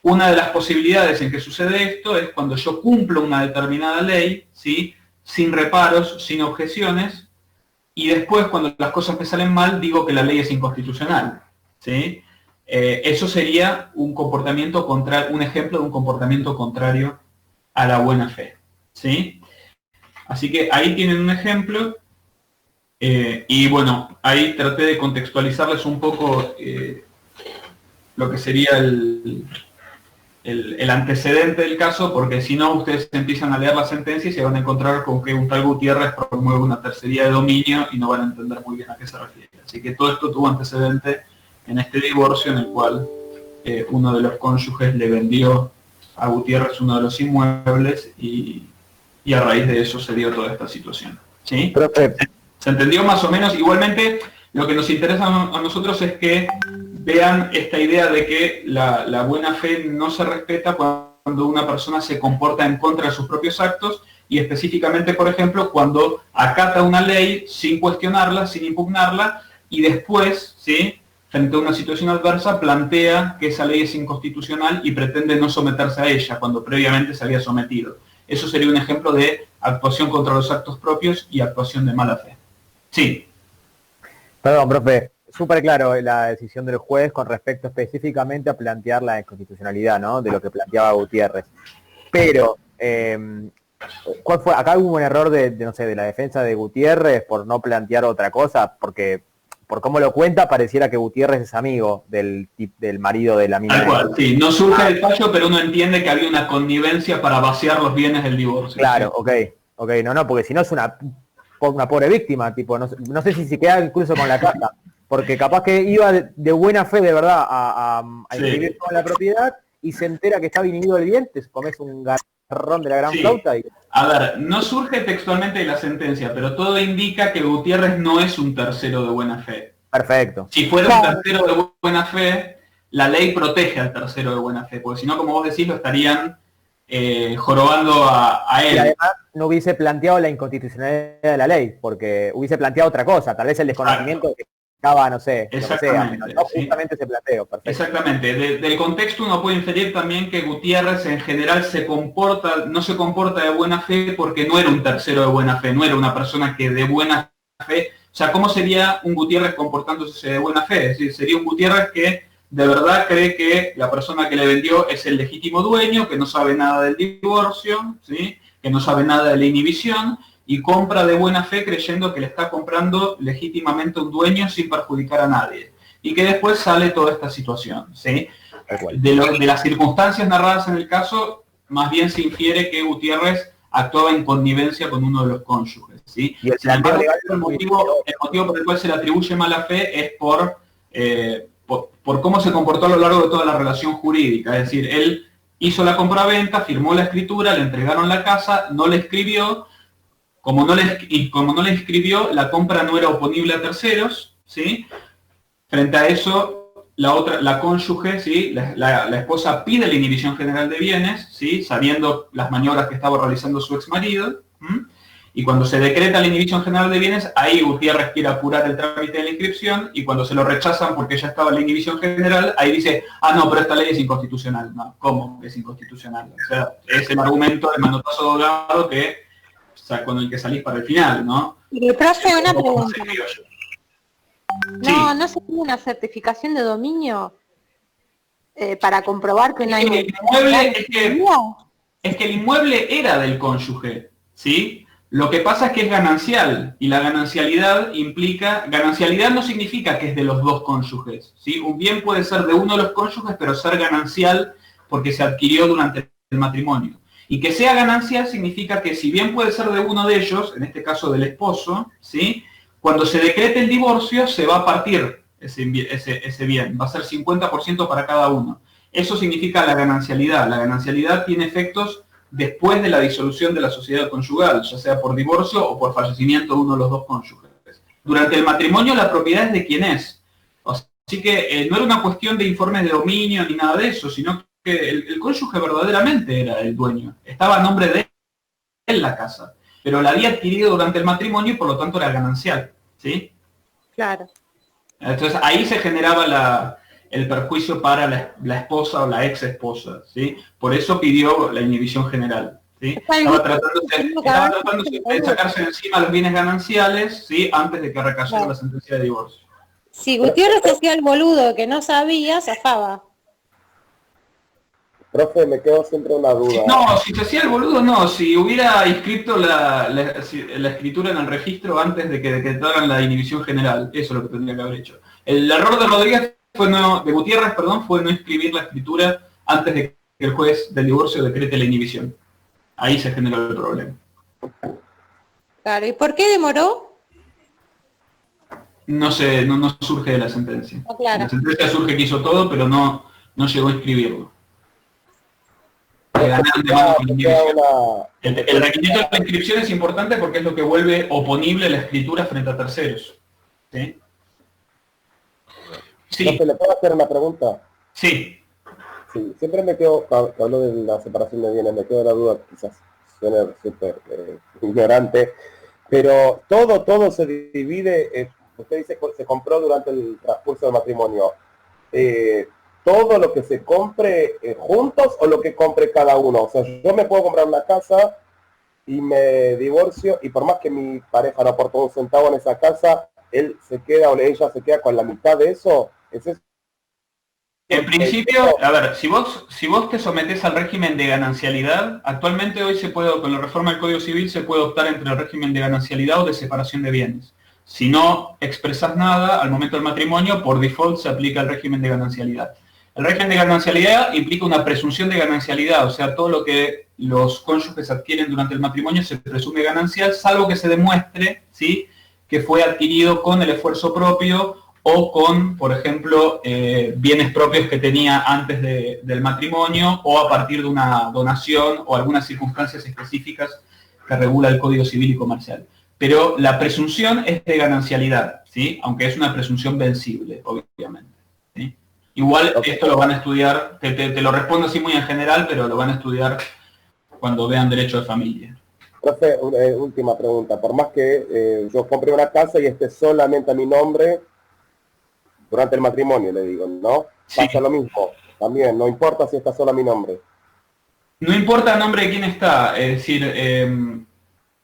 Una de las posibilidades en que sucede esto es cuando yo cumplo una determinada ley, ¿sí? Sin reparos, sin objeciones, y después cuando las cosas me salen mal digo que la ley es inconstitucional, ¿sí? Eso sería un comportamiento un ejemplo de un comportamiento contrario a la buena fe, ¿sí? Así que ahí tienen un ejemplo, y bueno, ahí traté de contextualizarles un poco lo que sería el antecedente del caso, porque si no ustedes empiezan a leer la sentencia y se van a encontrar con que un tal Gutiérrez promueve una tercería de dominio y no van a entender muy bien a qué se refiere. Así que todo esto tuvo antecedente en este divorcio en el cual uno de los cónyuges le vendió a Gutiérrez uno de los inmuebles y a raíz de eso se dio toda esta situación, ¿sí? Perfecto. ¿Se entendió más o menos? Igualmente, lo que nos interesa a nosotros es que vean esta idea de que la buena fe no se respeta cuando una persona se comporta en contra de sus propios actos y específicamente, por ejemplo, cuando acata una ley sin cuestionarla, sin impugnarla y después, ¿sí? frente a una situación adversa, plantea que esa ley es inconstitucional y pretende no someterse a ella cuando previamente se había sometido. Eso sería un ejemplo de actuación contra los actos propios y actuación de mala fe. Sí. Perdón, profe, súper claro la decisión del juez con respecto específicamente a plantear la inconstitucionalidad, ¿no? De lo que planteaba Gutiérrez. Pero, ¿cuál fue? Acá hubo un error no sé, de la defensa de Gutiérrez por no plantear otra cosa, porque por cómo lo cuenta pareciera que Gutiérrez es amigo del marido de la mina. Tal cual, sí. No surge del fallo, pero uno entiende que había una connivencia para vaciar los bienes del divorcio. Claro, ¿sí? ok, no, porque si no es una pobre víctima, tipo, no sé si se queda incluso con la casa, porque capaz que iba de buena fe de verdad a inscribir toda la propiedad y se entera que está inhibido el bien, te comes un garrón de la gran flauta. A ver, no surge textualmente de la sentencia, pero todo indica que Gutiérrez no es un tercero de buena fe. Perfecto. Si fuera un tercero de buena fe, la ley protege al tercero de buena fe, porque si no, como vos decís, lo estarían jorobando a él. Y además no hubiese planteado la inconstitucionalidad de la ley, porque hubiese planteado otra cosa, tal vez el desconocimiento que estaba, no sé, exactamente, lo que sea, no justamente ese planteo. Perfecto. Exactamente, del contexto uno puede inferir también que Gutiérrez en general no se comporta de buena fe porque no era un tercero de buena fe, no era una persona que de buena fe, o sea, ¿cómo sería un Gutiérrez comportándose de buena fe? Es decir, sería un Gutiérrez que de verdad cree que la persona que le vendió es el legítimo dueño, que no sabe nada del divorcio, ¿sí? Que no sabe nada de la inhibición, y compra de buena fe creyendo que le está comprando legítimamente un dueño sin perjudicar a nadie. Y que después sale toda esta situación, ¿sí? De las circunstancias narradas en el caso, más bien se infiere que Gutiérrez actuaba en connivencia con uno de los cónyuges, ¿sí? Y Sin embargo, el motivo por el cual se le atribuye mala fe es por cómo se comportó a lo largo de toda la relación jurídica. Es decir, él hizo la compraventa, firmó la escritura, le entregaron la casa, no le escribió. Como no le escribió, la compra no era oponible a terceros, ¿sí? Frente a eso, la cónyuge, ¿sí? La esposa pide la inhibición general de bienes, ¿sí? Sabiendo las maniobras que estaba realizando su exmarido, y cuando se decreta la inhibición general de bienes, ahí Gutiérrez quiere apurar el trámite de la inscripción, y cuando se lo rechazan porque ya estaba la inhibición general, ahí dice, no, pero esta ley es inconstitucional. No, ¿cómo es inconstitucional? O sea, es el argumento del manotazo doblado con el que salís para el final, ¿no? Pero, profe, una pregunta. Sí. ¿No se tiene una certificación de dominio para comprobar que no hay... Es que el inmueble era del cónyuge, ¿sí? Lo que pasa es que es ganancial, y la ganancialidad no significa que es de los dos cónyuges, ¿sí? Un bien puede ser de uno de los cónyuges, pero ser ganancial porque se adquirió durante el matrimonio. Y que sea ganancial significa que si bien puede ser de uno de ellos, en este caso del esposo, ¿sí? Cuando se decrete el divorcio se va a partir ese bien, va a ser 50% para cada uno. Eso significa la ganancialidad. La ganancialidad tiene efectos después de la disolución de la sociedad conyugal, ya sea por divorcio o por fallecimiento de uno de los dos cónyuges. Durante el matrimonio la propiedad es de quien es. Así que no era una cuestión de informes de dominio ni nada de eso, sino que el cónyuge verdaderamente era el dueño. Estaba a nombre de él la casa, pero la había adquirido durante el matrimonio y por lo tanto era ganancial, ¿sí? Claro. Entonces ahí se generaba el perjuicio para la esposa o la ex esposa, ¿sí? Por eso pidió la inhibición general, ¿sí? Estaba tratándose de sacarse de encima los bienes gananciales, ¿sí? Antes de que recayera la sentencia de divorcio. Si Gutiérrez hacía el boludo que no sabía, zafaba. Profe, me quedo siempre una duda. No, si se hacía el boludo, no. Si hubiera inscrito la escritura en el registro antes de que decretaran la inhibición general, eso es lo que tendría que haber hecho. El error de Gutiérrez, fue no inscribir la escritura antes de que el juez del divorcio decrete la inhibición. Ahí se generó el problema. Claro, ¿y por qué demoró? No sé, no surge de la sentencia. Oh, claro. La sentencia surge que hizo todo, pero no llegó a inscribirlo. El requisito de la inscripción es importante porque es lo que vuelve oponible la escritura frente a terceros. ¿Sí? Sí. ¿No se le puedo hacer una pregunta? Sí. Sí, siempre me quedo, cuando hablo de la separación de bienes, me quedo la duda, quizás suene súper ignorante, pero todo se divide usted dice que se compró durante el transcurso del matrimonio, ¿todo lo que se compre juntos o lo que compre cada uno? O sea, yo me puedo comprar una casa y me divorcio y por más que mi pareja no aportó un centavo en esa casa, él se queda o ella se queda con la mitad de eso. ¿Es eso? En principio, a ver, si vos te sometés al régimen de ganancialidad, actualmente hoy se puede, con la reforma del Código Civil, se puede optar entre el régimen de ganancialidad o de separación de bienes. Si no expresas nada al momento del matrimonio, por default se aplica el régimen de ganancialidad. El régimen de ganancialidad implica una presunción de ganancialidad, o sea, todo lo que los cónyuges adquieren durante el matrimonio se presume ganancial, salvo que se demuestre, ¿sí?, que fue adquirido con el esfuerzo propio o con, por ejemplo, bienes propios que tenía antes del matrimonio o a partir de una donación o algunas circunstancias específicas que regula el Código Civil y Comercial. Pero la presunción es de ganancialidad, ¿sí?, aunque es una presunción vencible, obviamente, ¿sí? Igual esto lo van a estudiar, te lo respondo así muy en general, pero lo van a estudiar cuando vean derecho de familia. Profe, última pregunta. Por más que yo compre una casa y esté solamente a mi nombre, durante el matrimonio, le digo, ¿no? Sí. Pasa lo mismo. También, no importa si está solo a mi nombre. No importa el nombre de quién está, es decir,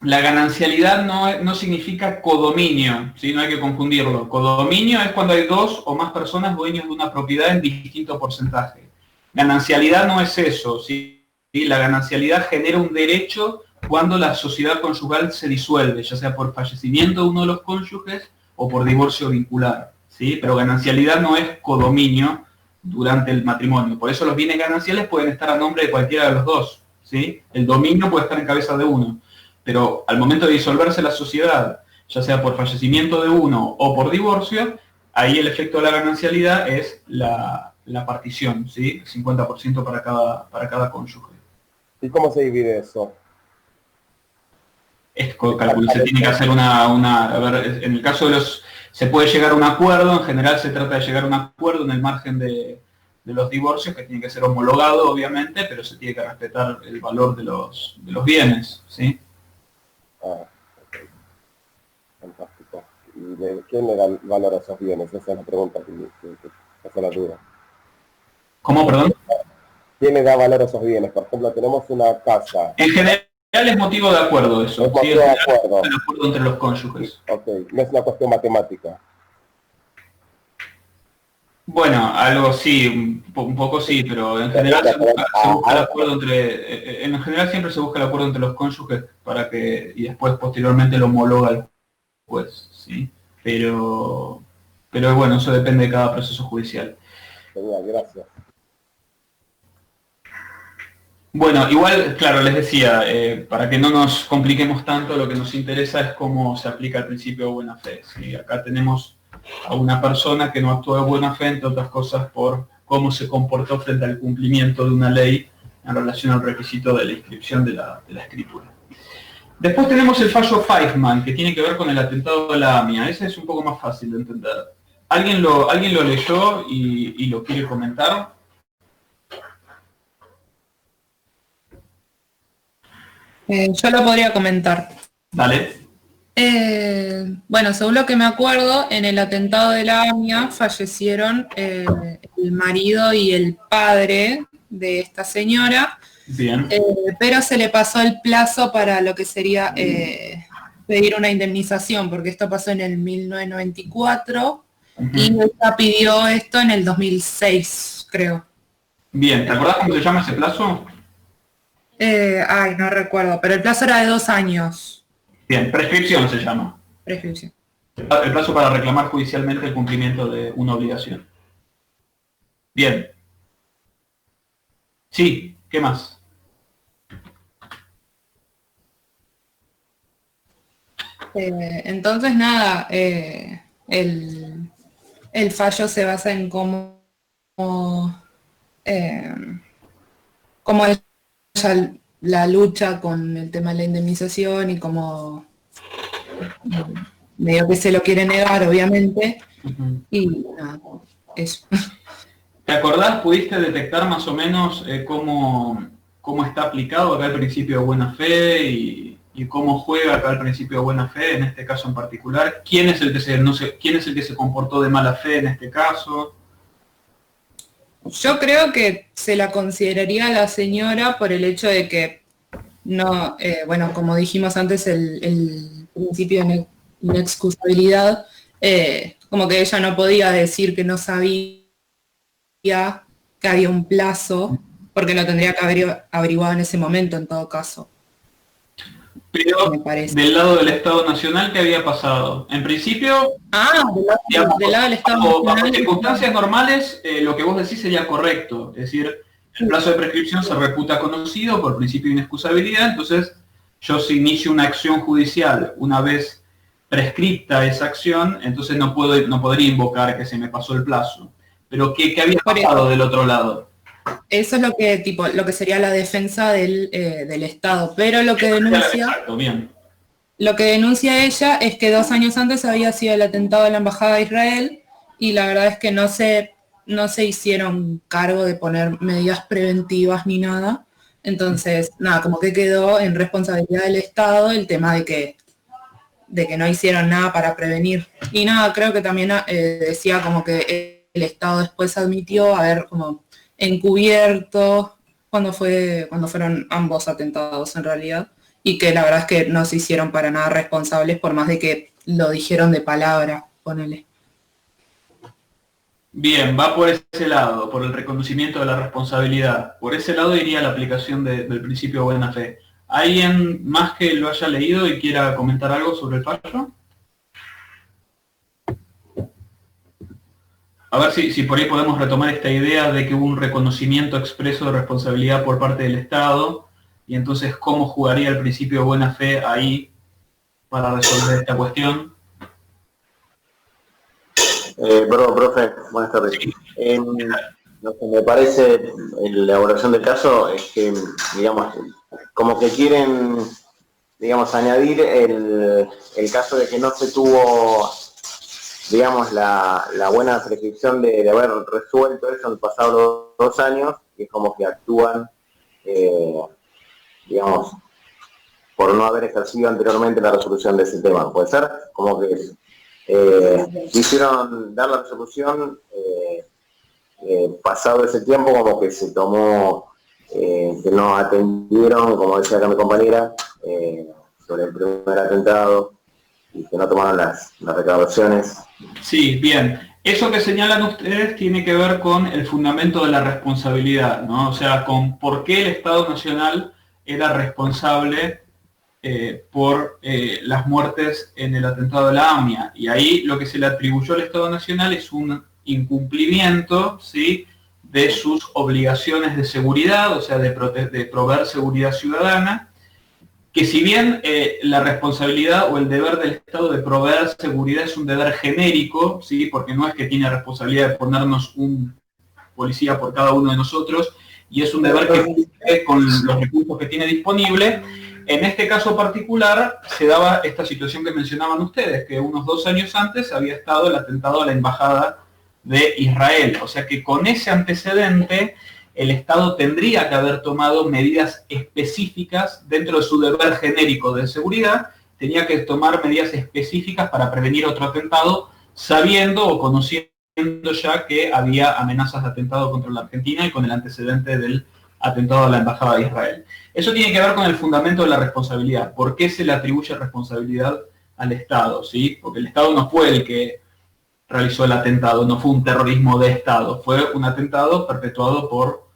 la ganancialidad no significa codominio, ¿sí? No hay que confundirlo. Codominio es cuando hay dos o más personas dueños de una propiedad en distinto porcentaje. Ganancialidad no es eso, ¿sí? La ganancialidad genera un derecho cuando la sociedad conyugal se disuelve, ya sea por fallecimiento de uno de los cónyuges o por divorcio vincular, ¿sí? Pero ganancialidad no es codominio durante el matrimonio. Por eso los bienes gananciales pueden estar a nombre de cualquiera de los dos, ¿sí? El dominio puede estar en cabeza de uno, pero al momento de disolverse la sociedad, ya sea por fallecimiento de uno o por divorcio, ahí el efecto de la ganancialidad es la partición, ¿sí? 50% para cada cónyuge. ¿Y cómo se divide eso? Se tiene que hacer a ver, en el caso de se puede llegar a un acuerdo, en general se trata de llegar a un acuerdo en el margen de los divorcios, que tiene que ser homologado, obviamente, pero se tiene que respetar el valor de los bienes, ¿sí? Ah, ok. Fantástico. ¿Y quién le da valor a esos bienes? Esa es la pregunta que hace la duda. ¿Cómo, perdón? ¿Quién le da valor a esos bienes? Por ejemplo, tenemos una casa. En general es motivo de acuerdo eso. Es motivo de acuerdo. El acuerdo entre los cónyuges. Ok, no es una cuestión matemática. Bueno, algo sí, un poco sí, pero en general se busca el acuerdo en general siempre se busca el acuerdo entre los cónyuges para que, y después posteriormente lo homologa el juez, ¿sí? Pero bueno, eso depende de cada proceso judicial. Genial, gracias. Bueno, igual, claro, les decía, para que no nos compliquemos tanto, lo que nos interesa es cómo se aplica el principio de buena fe, ¿sí? Acá tenemos a una persona que no actuó de buena fe, entre otras cosas, por cómo se comportó frente al cumplimiento de una ley en relación al requisito de la inscripción de la escritura. Después tenemos el fallo Feifman, que tiene que ver con el atentado de la AMIA. Ese es un poco más fácil de entender. ¿Alguien lo leyó y lo quiere comentar? Yo lo podría comentar. Dale. Bueno, según lo que me acuerdo, en el atentado de la AMIA fallecieron el marido y el padre de esta señora. Bien. Pero se le pasó el plazo para lo que sería pedir una indemnización, porque esto pasó en el 1994 y ella pidió esto en el 2006, creo. Bien, ¿te acordás cómo se llama ese plazo? No recuerdo, pero el plazo era de 2 años. Bien, prescripción se llama. Prescripción. El plazo para reclamar judicialmente el cumplimiento de una obligación. Bien. Sí, ¿qué más? Entonces, nada, el fallo se basa en cómo ella la lucha con el tema de la indemnización y cómo medio que se lo quiere negar, obviamente, y nada, eso. ¿Te acordás, pudiste detectar más o menos cómo está aplicado acá el principio de buena fe y y cómo juega acá el principio de buena fe en este caso en particular. ¿Quién es el que se comportó de mala fe en este caso? Yo creo que se la consideraría a la señora por el hecho de que no, bueno, como dijimos antes, el principio de inexcusabilidad, como que ella no podía decir que no sabía que había un plazo, porque lo tendría que haber averiguado en ese momento en todo caso. Pero Me parece. del lado del Estado Nacional, ¿qué había pasado? En principio, Del lado del Estado bajo Nacional. circunstancias normales, lo que vos decís sería correcto. Es decir, el plazo de prescripción se reputa conocido por principio de inexcusabilidad, entonces yo si inicio una acción judicial una vez prescripta esa acción, entonces no podría invocar que se me pasó el plazo. Pero ¿qué había pasado del otro lado? Eso es lo que sería la defensa del Estado, pero lo que denuncia, Exacto, bien. lo que denuncia ella es que 2 años antes había sido el atentado a la Embajada de Israel y la verdad es que no se hicieron cargo de poner medidas preventivas ni nada. Entonces, nada, como que quedó en responsabilidad del Estado el tema de que no hicieron nada para prevenir. Y nada, creo que también decía como que el Estado después admitió haber como encubierto cuando fueron ambos atentados en realidad, y que la verdad es que no se hicieron para nada responsables por más de que lo dijeron de palabra, ponele. Bien, va por ese lado, por el reconocimiento de la responsabilidad. Por ese lado iría la aplicación del principio de buena fe. ¿Alguien más que lo haya leído y quiera comentar algo sobre el fallo? A ver si por ahí podemos retomar esta idea de que hubo un reconocimiento expreso de responsabilidad por parte del Estado, y entonces cómo jugaría el principio de buena fe ahí para resolver esta cuestión. Profe, buenas tardes. Lo que me parece en la elaboración del caso es que, digamos, como que quieren, digamos, añadir el caso de que no se tuvo, digamos, la buena prescripción de haber resuelto eso en el pasado los 2 años, y es como que actúan, digamos, por no haber ejercido anteriormente la resolución de ese tema. ¿Puede ser? Como que quisieron dar la resolución pasado ese tiempo, como que se tomó, que no atendieron, como decía acá mi compañera, sobre el primer atentado, y que no tomaron las recaudaciones. Sí, bien. Eso que señalan ustedes tiene que ver con el fundamento de la responsabilidad, ¿no? O sea, con por qué el Estado Nacional era responsable por las muertes en el atentado de la AMIA. Y ahí lo que se le atribuyó al Estado Nacional es un incumplimiento, ¿sí?, de sus obligaciones de seguridad, o sea, de proveer seguridad ciudadana, que si bien la responsabilidad o el deber del Estado de proveer seguridad es un deber genérico, ¿sí?, porque no es que tiene responsabilidad de ponernos un policía por cada uno de nosotros, y es un deber que cumple con los recursos que tiene disponible. En este caso particular se daba esta situación que mencionaban ustedes, que unos 2 años antes había estado el atentado a la Embajada de Israel. O sea que con ese antecedente el Estado tendría que haber tomado medidas específicas dentro de su deber genérico de seguridad, tenía que tomar medidas específicas para prevenir otro atentado, sabiendo o conociendo ya que había amenazas de atentado contra la Argentina y con el antecedente del atentado a la Embajada de Israel. Eso tiene que ver con el fundamento de la responsabilidad. ¿Por qué se le atribuye responsabilidad al Estado? ¿Sí? Porque el Estado no fue el que realizó el atentado, no fue un terrorismo de Estado, fue un atentado perpetuado por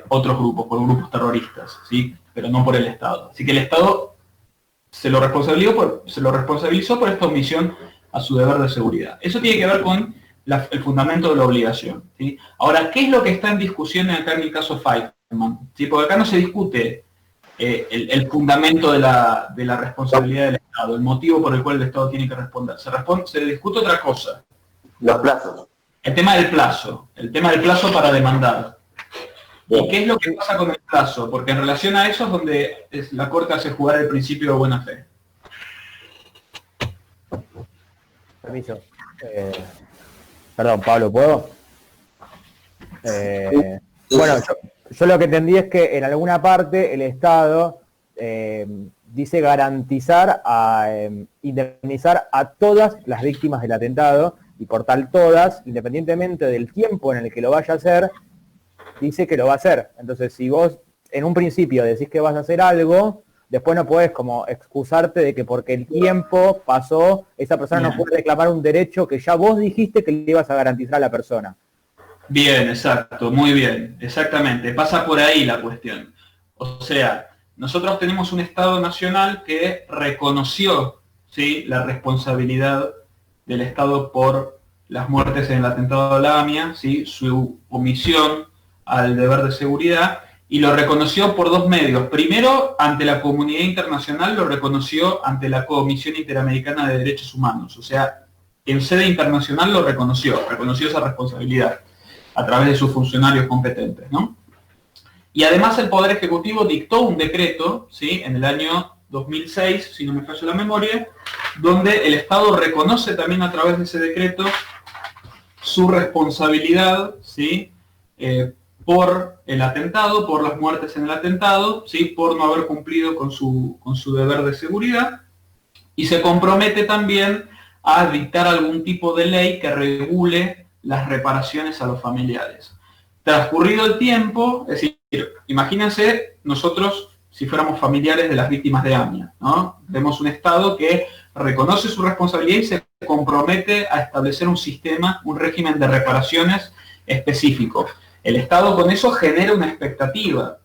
otros grupos, por grupos terroristas, ¿sí?, pero no por el Estado. Así que el Estado se lo responsabilizó por esta omisión a su deber de seguridad. Eso tiene que ver con el fundamento de la obligación, ¿sí? Ahora, ¿qué es lo que está en discusión acá en el caso Feynman? ¿Sí? Porque acá no se discute el fundamento de la responsabilidad del Estado, el motivo por el cual el Estado tiene que responder. Se discute otra cosa. Los plazos. El tema del plazo para demandar. ¿Y qué es lo que pasa con el plazo? Porque en relación a eso es donde la Corte hace jugar el principio de buena fe. Permiso. Perdón, Pablo, ¿puedo? Bueno, yo lo que entendí es que en alguna parte el Estado dice garantizar, indemnizar a todas las víctimas del atentado, y por tal todas, independientemente del tiempo en el que lo vaya a hacer, dice que lo va a hacer. Entonces, si vos en un principio decís que vas a hacer algo, después no podés como excusarte de que porque el tiempo pasó, esa persona no puede reclamar un derecho que ya vos dijiste que le ibas a garantizar a la persona. Bien, exacto, muy bien, exactamente, pasa por ahí la cuestión. O sea, nosotros tenemos un Estado nacional que reconoció, ¿sí?, la responsabilidad del Estado por las muertes en el atentado a la AMIA, ¿sí?, su omisión al deber de seguridad, y lo reconoció por dos medios. Primero, ante la comunidad internacional, lo reconoció ante la Comisión Interamericana de Derechos Humanos. O sea, en sede internacional lo reconoció esa responsabilidad a través de sus funcionarios competentes, ¿no? Y además el Poder Ejecutivo dictó un decreto, ¿sí?, en el año 2006, si no me falla la memoria, donde el Estado reconoce también a través de ese decreto su responsabilidad, ¿sí?, por el atentado, por las muertes en el atentado, ¿sí?, por no haber cumplido con su deber de seguridad, y se compromete también a dictar algún tipo de ley que regule las reparaciones a los familiares. Transcurrido el tiempo, es decir, imagínense nosotros si fuéramos familiares de las víctimas de AMIA, ¿no? Vemos un Estado que reconoce su responsabilidad y se compromete a establecer un sistema, un régimen de reparaciones específico. El Estado con eso genera una expectativa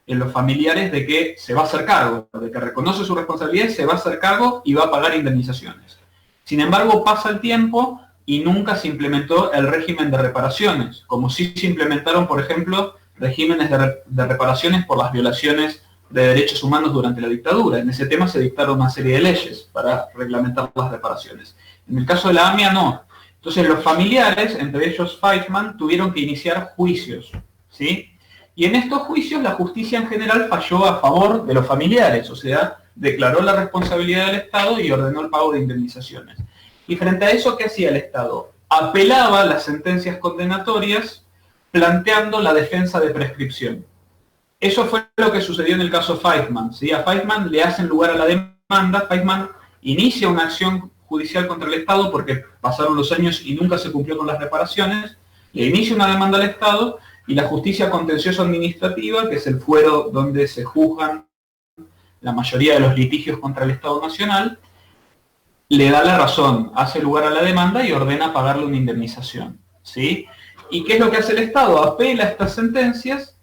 en los familiares de que se va a hacer cargo, de que reconoce su responsabilidad, se va a hacer cargo y va a pagar indemnizaciones. Sin embargo, pasa el tiempo y nunca se implementó el régimen de reparaciones, como sí se implementaron, por ejemplo, regímenes de reparaciones por las violaciones de derechos humanos durante la dictadura. En ese tema se dictaron una serie de leyes para reglamentar las reparaciones. En el caso de la AMIA no. Entonces los familiares, entre ellos Feitman, tuvieron que iniciar juicios, ¿sí? Y en estos juicios la justicia en general falló a favor de los familiares, o sea, declaró la responsabilidad del Estado y ordenó el pago de indemnizaciones. Y frente a eso, ¿qué hacía el Estado? Apelaba las sentencias condenatorias planteando la defensa de prescripción. Eso fue lo que sucedió en el caso Feitman, ¿sí? A Feitman le hacen lugar a la demanda, Feitman inicia una acción judicial contra el Estado porque pasaron los años y nunca se cumplió con las reparaciones, le inicia una demanda al Estado y la justicia contencioso administrativa, que es el fuero donde se juzgan la mayoría de los litigios contra el Estado Nacional, le da la razón, hace lugar a la demanda y ordena pagarle una indemnización, ¿sí? ¿Y qué es lo que hace el Estado? Apela a estas sentencias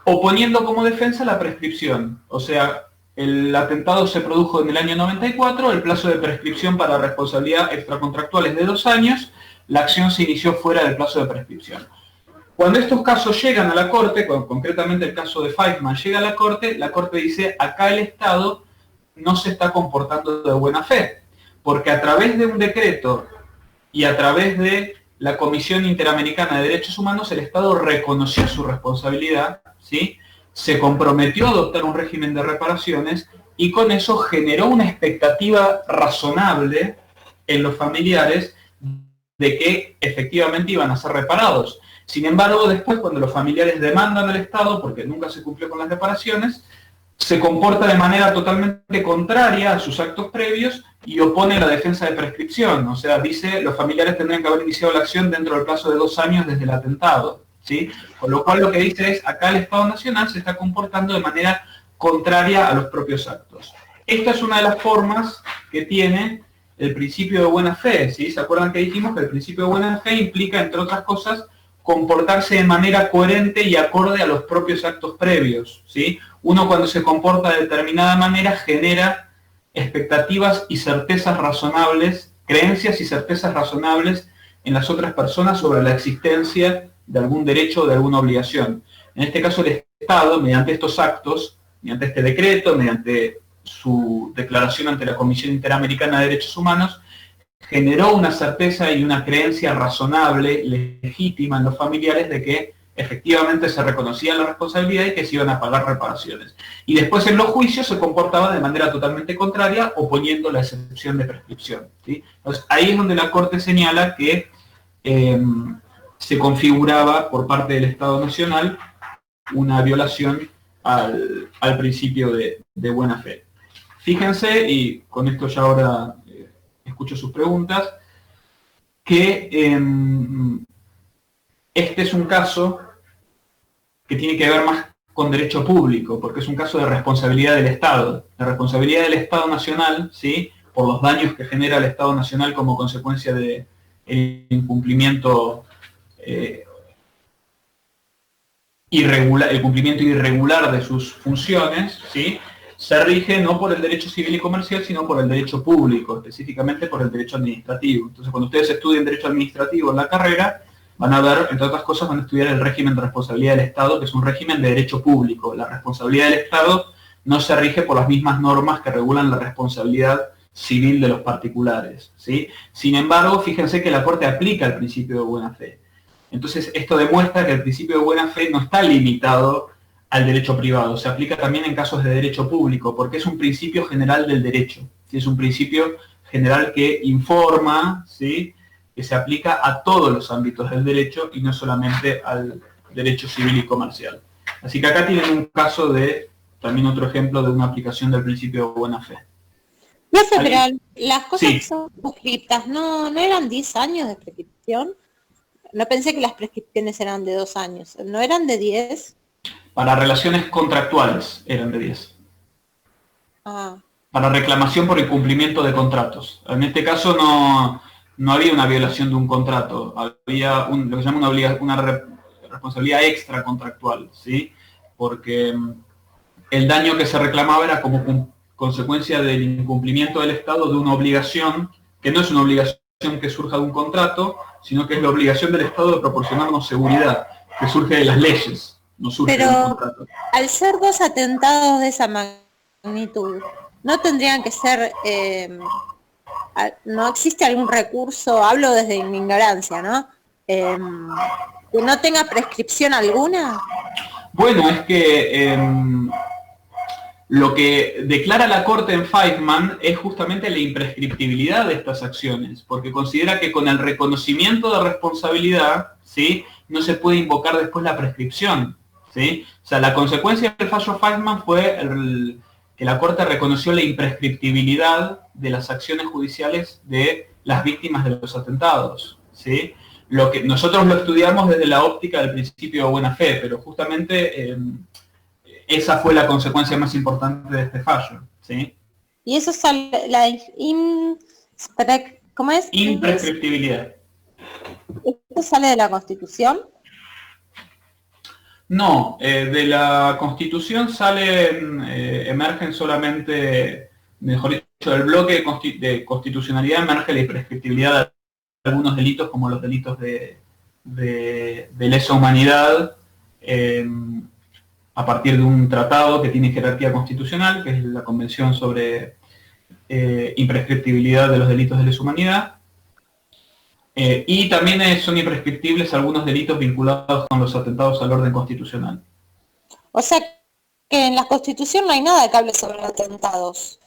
oponiendo como defensa la prescripción. O sea, el atentado se produjo en el año 94, el plazo de prescripción para responsabilidad extracontractual es de 2 años, la acción se inició fuera del plazo de prescripción. Cuando estos casos llegan a la Corte, concretamente el caso de Feitman llega a la Corte dice, acá el Estado no se está comportando de buena fe, porque a través de un decreto y a través de la Comisión Interamericana de Derechos Humanos, el Estado reconoció su responsabilidad, ¿sí?, se comprometió a adoptar un régimen de reparaciones y con eso generó una expectativa razonable en los familiares de que efectivamente iban a ser reparados. Sin embargo, después, cuando los familiares demandan al Estado, porque nunca se cumplió con las reparaciones, se comporta de manera totalmente contraria a sus actos previos y opone la defensa de prescripción. O sea, dice, los familiares tendrían que haber iniciado la acción dentro del plazo de 2 años desde el atentado, ¿sí? Con lo cual lo que dice es, acá el Estado Nacional se está comportando de manera contraria a los propios actos. Esta es una de las formas que tiene el principio de buena fe, ¿sí? ¿Se acuerdan que dijimos que el principio de buena fe implica, entre otras cosas, comportarse de manera coherente y acorde a los propios actos previos, ¿sí? Uno cuando se comporta de determinada manera genera expectativas y certezas razonables, creencias y certezas razonables en las otras personas sobre la existencia de algún derecho o de alguna obligación. En este caso el Estado, mediante estos actos, mediante este decreto, mediante su declaración ante la Comisión Interamericana de Derechos Humanos, generó una certeza y una creencia razonable, legítima en los familiares de que efectivamente se reconocía la responsabilidad y que se iban a pagar reparaciones. Y después en los juicios se comportaba de manera totalmente contraria, oponiendo la excepción de prescripción, ¿sí? Entonces ahí es donde la Corte señala que se configuraba por parte del Estado Nacional una violación al principio de de buena fe. Fíjense, y con esto ya ahora escucho sus preguntas, que este es un caso que tiene que ver más con derecho público, porque es un caso de responsabilidad del Estado. La responsabilidad del Estado Nacional, ¿sí?, por los daños que genera el Estado Nacional como consecuencia del incumplimiento irregular de sus funciones, ¿sí?, se rige no por el derecho civil y comercial, sino por el derecho público, específicamente por el derecho administrativo. Entonces, cuando ustedes estudien derecho administrativo en la carrera, van a ver, entre otras cosas, van a estudiar el régimen de responsabilidad del Estado, que es un régimen de derecho público. La responsabilidad del Estado no se rige por las mismas normas que regulan la responsabilidad civil de los particulares, ¿sí? Sin embargo, fíjense que la Corte aplica el principio de buena fe. Entonces, esto demuestra que el principio de buena fe no está limitado al derecho privado, se aplica también en casos de derecho público, porque es un principio general del derecho, ¿sí? Es un principio general que informa, ¿sí?, que se aplica a todos los ámbitos del derecho y no solamente al derecho civil y comercial. Así que acá tienen un caso de, también otro ejemplo de una aplicación del principio de buena fe. Profe, pero las cosas Sí. que son prescriptas, ¿no eran 10 años de prescripción? No pensé que las prescripciones eran de 2 años, ¿no eran de 10? Para relaciones contractuales eran de 10. Ah, Para reclamación por incumplimiento de contratos. En este caso no había una violación de un contrato, había lo que se llama una responsabilidad extra contractual, ¿sí? Porque el daño que se reclamaba era como consecuencia del incumplimiento del Estado de una obligación, que no es una obligación que surja de un contrato, sino que es la obligación del Estado de proporcionarnos seguridad, que surge de las leyes, no surge de un contrato. al ser 2 atentados de esa magnitud, ¿no tendrían que ser, no existe algún recurso, hablo desde mi ignorancia, ¿no? Que no tenga prescripción alguna? Bueno, es que lo que declara la Corte en Feynman es justamente la imprescriptibilidad de estas acciones, porque considera que con el reconocimiento de responsabilidad, ¿sí?, no se puede invocar después la prescripción, ¿sí? O sea, la consecuencia del fallo Feynman fue que la Corte reconoció la imprescriptibilidad de las acciones judiciales de las víctimas de los atentados, ¿sí? Nosotros lo estudiamos desde la óptica del principio de buena fe, pero justamente esa fue la consecuencia más importante de este fallo, ¿sí? Y eso sale, ¿cómo es? Imprescriptibilidad. ¿Esto sale de la Constitución? No, de la Constitución emergen solamente, mejor dicho, del bloque de constitucionalidad emerge la imprescriptibilidad de algunos delitos, como los delitos de lesa humanidad, a partir de un tratado que tiene jerarquía constitucional, que es la Convención sobre imprescriptibilidad de los delitos de lesa humanidad, y también son imprescriptibles algunos delitos vinculados con los atentados al orden constitucional. O sea que en la Constitución no hay nada que hable sobre atentados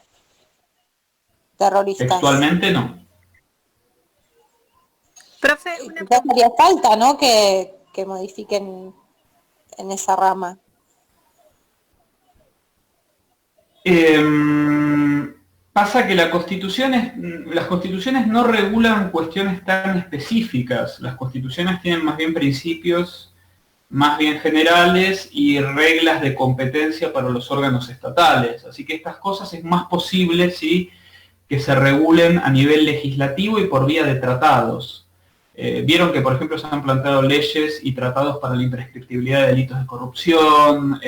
terroristas. Textualmente no. Profe, Ya haría falta, ¿no?, que modifiquen en esa rama. Pasa que las constituciones no regulan cuestiones tan específicas. Las constituciones tienen más bien principios más bien generales y reglas de competencia para los órganos estatales. Así que estas cosas es más posible, ¿sí?, que se regulen a nivel legislativo y por vía de tratados. Vieron que, por ejemplo, se han planteado leyes y tratados para la imprescriptibilidad de delitos de corrupción,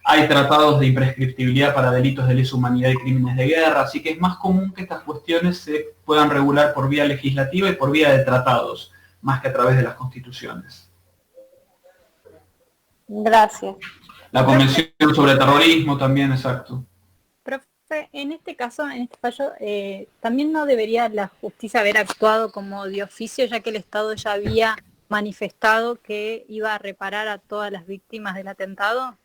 hay tratados de imprescriptibilidad para delitos de lesa humanidad y crímenes de guerra, así que es más común que estas cuestiones se puedan regular por vía legislativa y por vía de tratados, más que a través de las constituciones. Gracias. La Convención sobre Terrorismo también, exacto. profe, en este caso, en este fallo, ¿también no debería la justicia haber actuado como de oficio, ya que el Estado ya había manifestado que iba a reparar a todas las víctimas del atentado?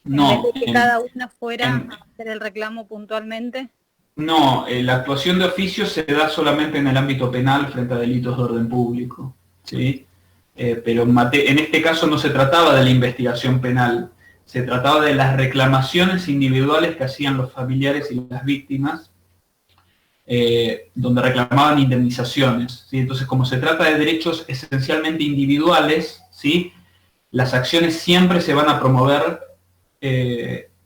No. En vez de que cada una fuera a hacer el reclamo puntualmente. No, la actuación de oficio se da solamente en el ámbito penal frente a delitos de orden público, ¿sí? Pero en este caso no se trataba de la investigación penal, se trataba de las reclamaciones individuales que hacían los familiares y las víctimas, donde reclamaban indemnizaciones, ¿sí? Entonces, como se trata de derechos esencialmente individuales, ¿sí?, las acciones siempre se van a promover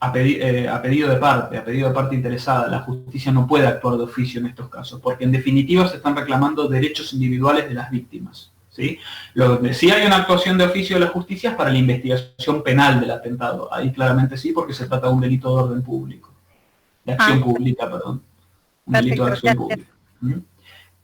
a pedido de parte interesada. La justicia no puede actuar de oficio en estos casos, porque en definitiva se están reclamando derechos individuales de las víctimas, ¿sí? Donde sí hay una actuación de oficio de la justicia es para la investigación penal del atentado. Ahí claramente sí, porque se trata de un delito de orden público, de acción pública, perdón. Un delito de acción pública.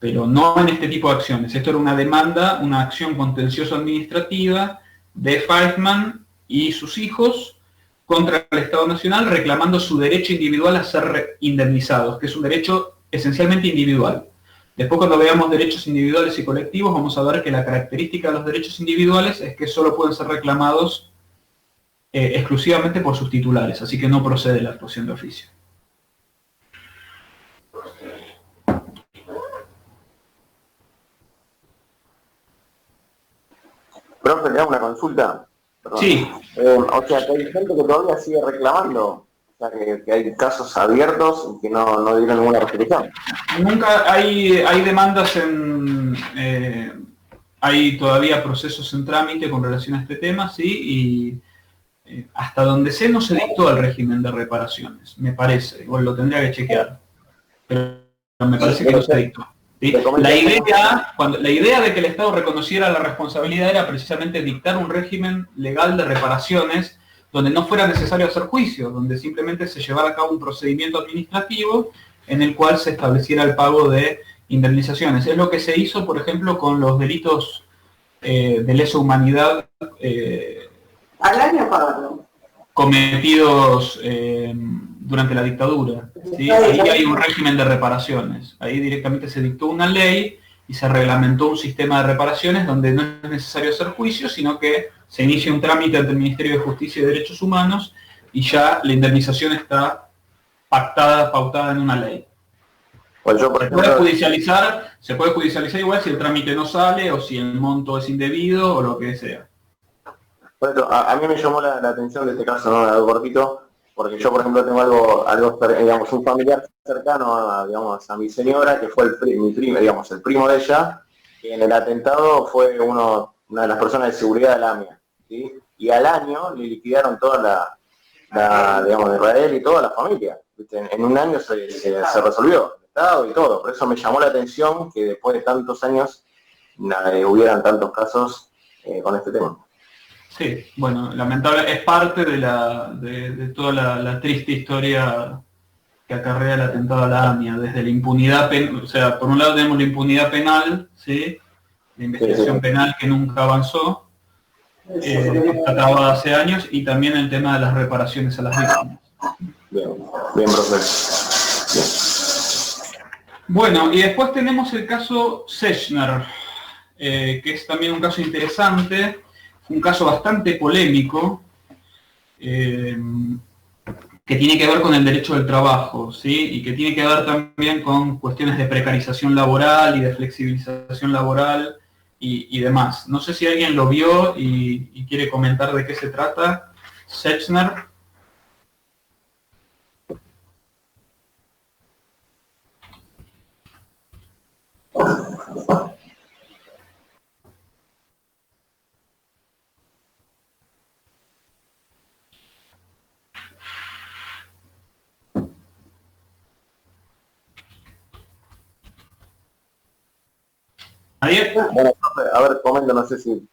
Pero no en este tipo de acciones. Esto era una demanda, una acción contencioso-administrativa de Feifman y sus hijos contra el Estado Nacional, reclamando su derecho individual a ser indemnizados, que es un derecho esencialmente individual. Después, cuando veamos derechos individuales y colectivos, vamos a ver que la característica de los derechos individuales es que solo pueden ser reclamados exclusivamente por sus titulares, así que no procede la actuación de oficio. Profe, le hago una consulta. Perdón. Sí. O sea, que hay gente que todavía sigue reclamando. O sea, que hay casos abiertos y que no dieron ninguna resolución. Nunca hay demandas hay todavía procesos en trámite con relación a este tema, sí, y hasta donde sé no se dictó el régimen de reparaciones, me parece. Igual lo tendría que chequear. Pero me parece que no se dictó. ¿Sí? La idea de que el Estado reconociera la responsabilidad era precisamente dictar un régimen legal de reparaciones donde no fuera necesario hacer juicio, donde simplemente se llevara a cabo un procedimiento administrativo en el cual se estableciera el pago de indemnizaciones. Es lo que se hizo, por ejemplo, con los delitos de lesa humanidad cometidos durante la dictadura, ¿sí? Ahí hay un régimen de reparaciones. Ahí directamente se dictó una ley y se reglamentó un sistema de reparaciones donde no es necesario hacer juicio, sino que se inicia un trámite ante el Ministerio de Justicia y Derechos Humanos y ya la indemnización está pautada en una ley. Pues yo, por ejemplo, se puede judicializar igual si el trámite no sale o si el monto es indebido o lo que sea. Bueno, a mí me llamó la atención de este caso, ¿no? Algo cortito, porque yo, por ejemplo, tengo algo digamos, un familiar cercano digamos, a mi señora, que fue el primo de ella, que en el atentado fue una de las personas de seguridad de la AMIA, ¿sí? Y al año le liquidaron toda digamos, de Israel y toda la familia. ¿Viste? En un año se resolvió el Estado y todo. Por eso me llamó la atención que después de tantos años hubieran tantos casos con este tema. Sí, bueno, lamentable, es parte de toda la triste historia que acarrea el atentado a la AMIA, desde la impunidad, o sea, por un lado tenemos la impunidad penal, ¿sí? La investigación penal que nunca avanzó, está trabada hace años, y también el tema de las reparaciones a las víctimas. Bien, profesor. Bien. Bueno, y después tenemos el caso Sechner, que es también un caso interesante. Un caso bastante polémico que tiene que ver con el derecho del trabajo, ¿sí? Y que tiene que ver también con cuestiones de precarización laboral y de flexibilización laboral y demás. No sé si alguien lo vio y quiere comentar de qué se trata. Sechner. Bueno, a ver, comento, no sé si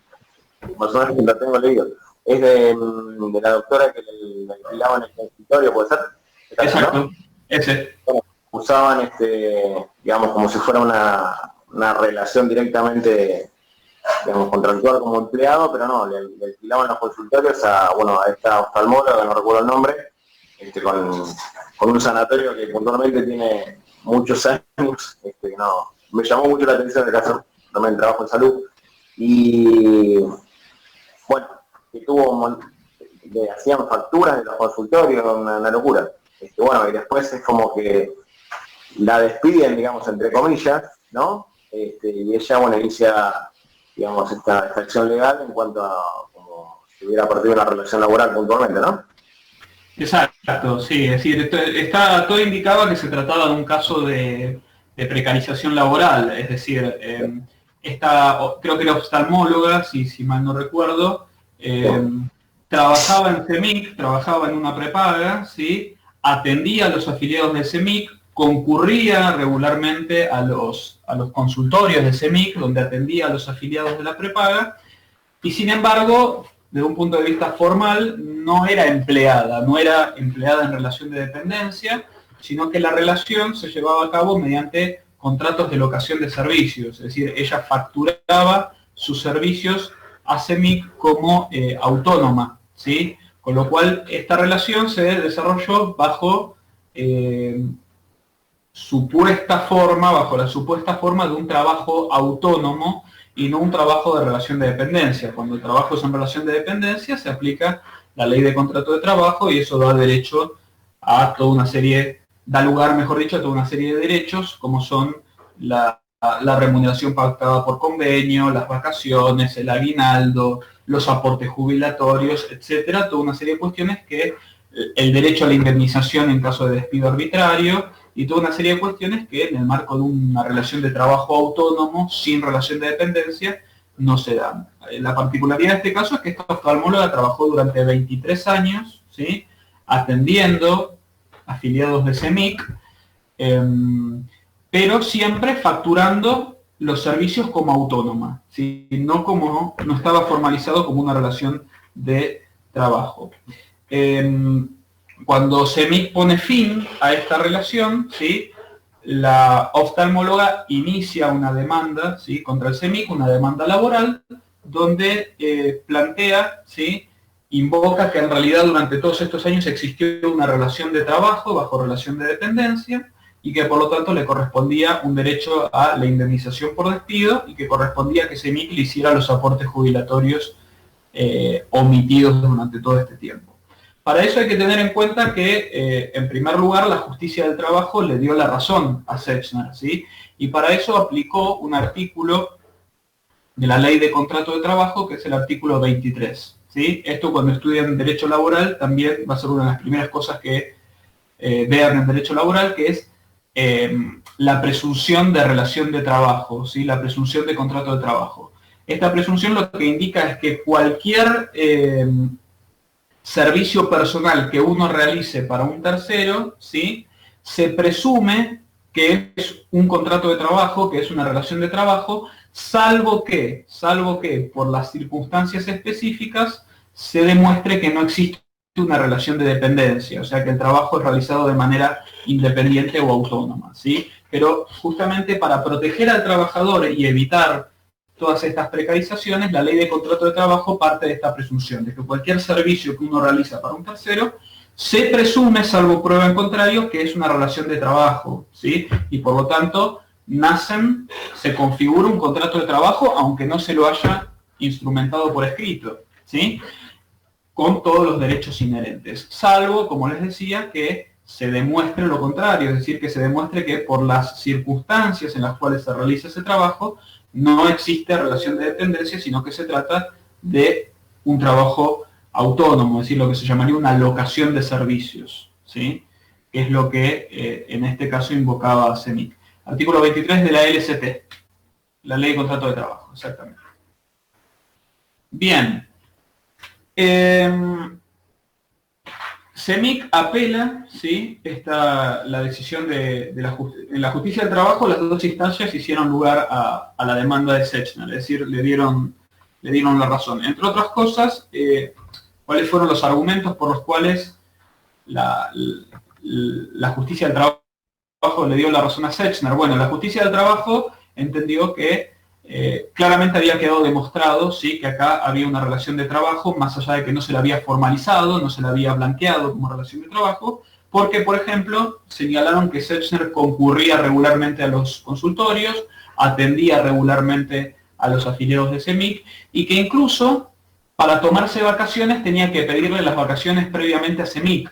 personalmente la tengo leído. Es de la doctora que le alquilaban en el consultorio, ¿puede ser? Exacto, ¿no? Ese. Bueno, usaban, digamos, como si fuera una relación directamente, digamos, contractual como empleado, pero no, le alquilaban los consultorios a esta oftalmóloga, no recuerdo el nombre, con un sanatorio que puntualmente tiene muchos años, no, me llamó mucho la atención el caso. También trabajo en salud, y bueno, que le hacían facturas de los consultorios, una locura. Bueno, y después es como que la despiden, digamos, entre comillas, ¿no? Y ella, bueno, inicia, digamos, esta acción legal en cuanto a como hubiera perdido una relación laboral puntualmente, ¿no? Exacto, sí, es decir, todo indicaba que se trataba de un caso de precarización laboral, es decir, creo que era oftalmóloga, si mal no recuerdo, trabajaba en CEMIC, trabajaba en una prepaga, ¿sí? Atendía a los afiliados de CEMIC, concurría regularmente a los consultorios de CEMIC, donde atendía a los afiliados de la prepaga, y sin embargo, desde un punto de vista formal, no era empleada en relación de dependencia, sino que la relación se llevaba a cabo mediante contratos de locación de servicios, es decir, ella facturaba sus servicios a CEMIC como autónoma, ¿sí? Con lo cual esta relación se desarrolló bajo bajo la supuesta forma de un trabajo autónomo y no un trabajo de relación de dependencia. Cuando el trabajo es en relación de dependencia, se aplica la ley de contrato de trabajo y eso da derecho a toda una serie, da lugar, mejor dicho, a toda una serie de derechos, como son la remuneración pactada por convenio, las vacaciones, el aguinaldo, los aportes jubilatorios, etcétera, toda una serie de cuestiones que el derecho a la indemnización en caso de despido arbitrario y toda una serie de cuestiones que en el marco de una relación de trabajo autónomo sin relación de dependencia no se dan. La particularidad de este caso es que esta oftalmóloga trabajó durante 23 años, ¿sí? Atendiendo afiliados de CEMIC, pero siempre facturando los servicios como autónoma, ¿sí? No estaba formalizado como una relación de trabajo. Cuando CEMIC pone fin a esta relación, ¿sí? La oftalmóloga inicia una demanda, ¿sí? Contra el CEMIC, una demanda laboral, donde plantea, ¿sí? Invoca que en realidad durante todos estos años existió una relación de trabajo bajo relación de dependencia y que por lo tanto le correspondía un derecho a la indemnización por despido y que correspondía que CEMIC le hiciera los aportes jubilatorios omitidos durante todo este tiempo. Para eso hay que tener en cuenta que, en primer lugar, la justicia del trabajo le dio la razón a Sechner, ¿sí? Y para eso aplicó un artículo de la ley de contrato de trabajo, que es el artículo 23, ¿sí? Esto cuando estudian derecho laboral también va a ser una de las primeras cosas que vean en derecho laboral, que es la presunción de relación de trabajo, ¿sí? La presunción de contrato de trabajo. Esta presunción lo que indica es que cualquier servicio personal que uno realice para un tercero, ¿sí? Se presume que es un contrato de trabajo, que es una relación de trabajo, salvo que por las circunstancias específicas se demuestre que no existe una relación de dependencia, o sea que el trabajo es realizado de manera independiente o autónoma, ¿sí? Pero justamente para proteger al trabajador y evitar todas estas precarizaciones, la ley de contrato de trabajo parte de esta presunción, de que cualquier servicio que uno realiza para un tercero se presume, salvo prueba en contrario, que es una relación de trabajo, ¿sí? Y por lo tanto, se configura un contrato de trabajo, aunque no se lo haya instrumentado por escrito, ¿sí? Con todos los derechos inherentes, salvo, como les decía, que se demuestre lo contrario, es decir, que se demuestre que por las circunstancias en las cuales se realiza ese trabajo, no existe relación de dependencia, sino que se trata de un trabajo autónomo, es decir, lo que se llamaría una locación de servicios, ¿sí? Que es lo que en este caso invocaba CEMIC. Artículo 23 de la LCT, la Ley de Contrato de Trabajo, exactamente. Bien. CEMIC apela, ¿sí? La decisión en la justicia del trabajo, las dos instancias hicieron lugar a la demanda de Sechner, es decir, le dieron la razón. Entre otras cosas, ¿cuáles fueron los argumentos por los cuales la justicia del trabajo le dio la razón a Sechner? Bueno, la justicia del trabajo entendió que claramente había quedado demostrado, ¿sí? Que acá había una relación de trabajo, más allá de que no se la había formalizado, no se la había blanqueado como relación de trabajo, porque, por ejemplo, señalaron que Sechner concurría regularmente a los consultorios, atendía regularmente a los afiliados de CEMIC, y que incluso para tomarse vacaciones tenía que pedirle las vacaciones previamente a CEMIC,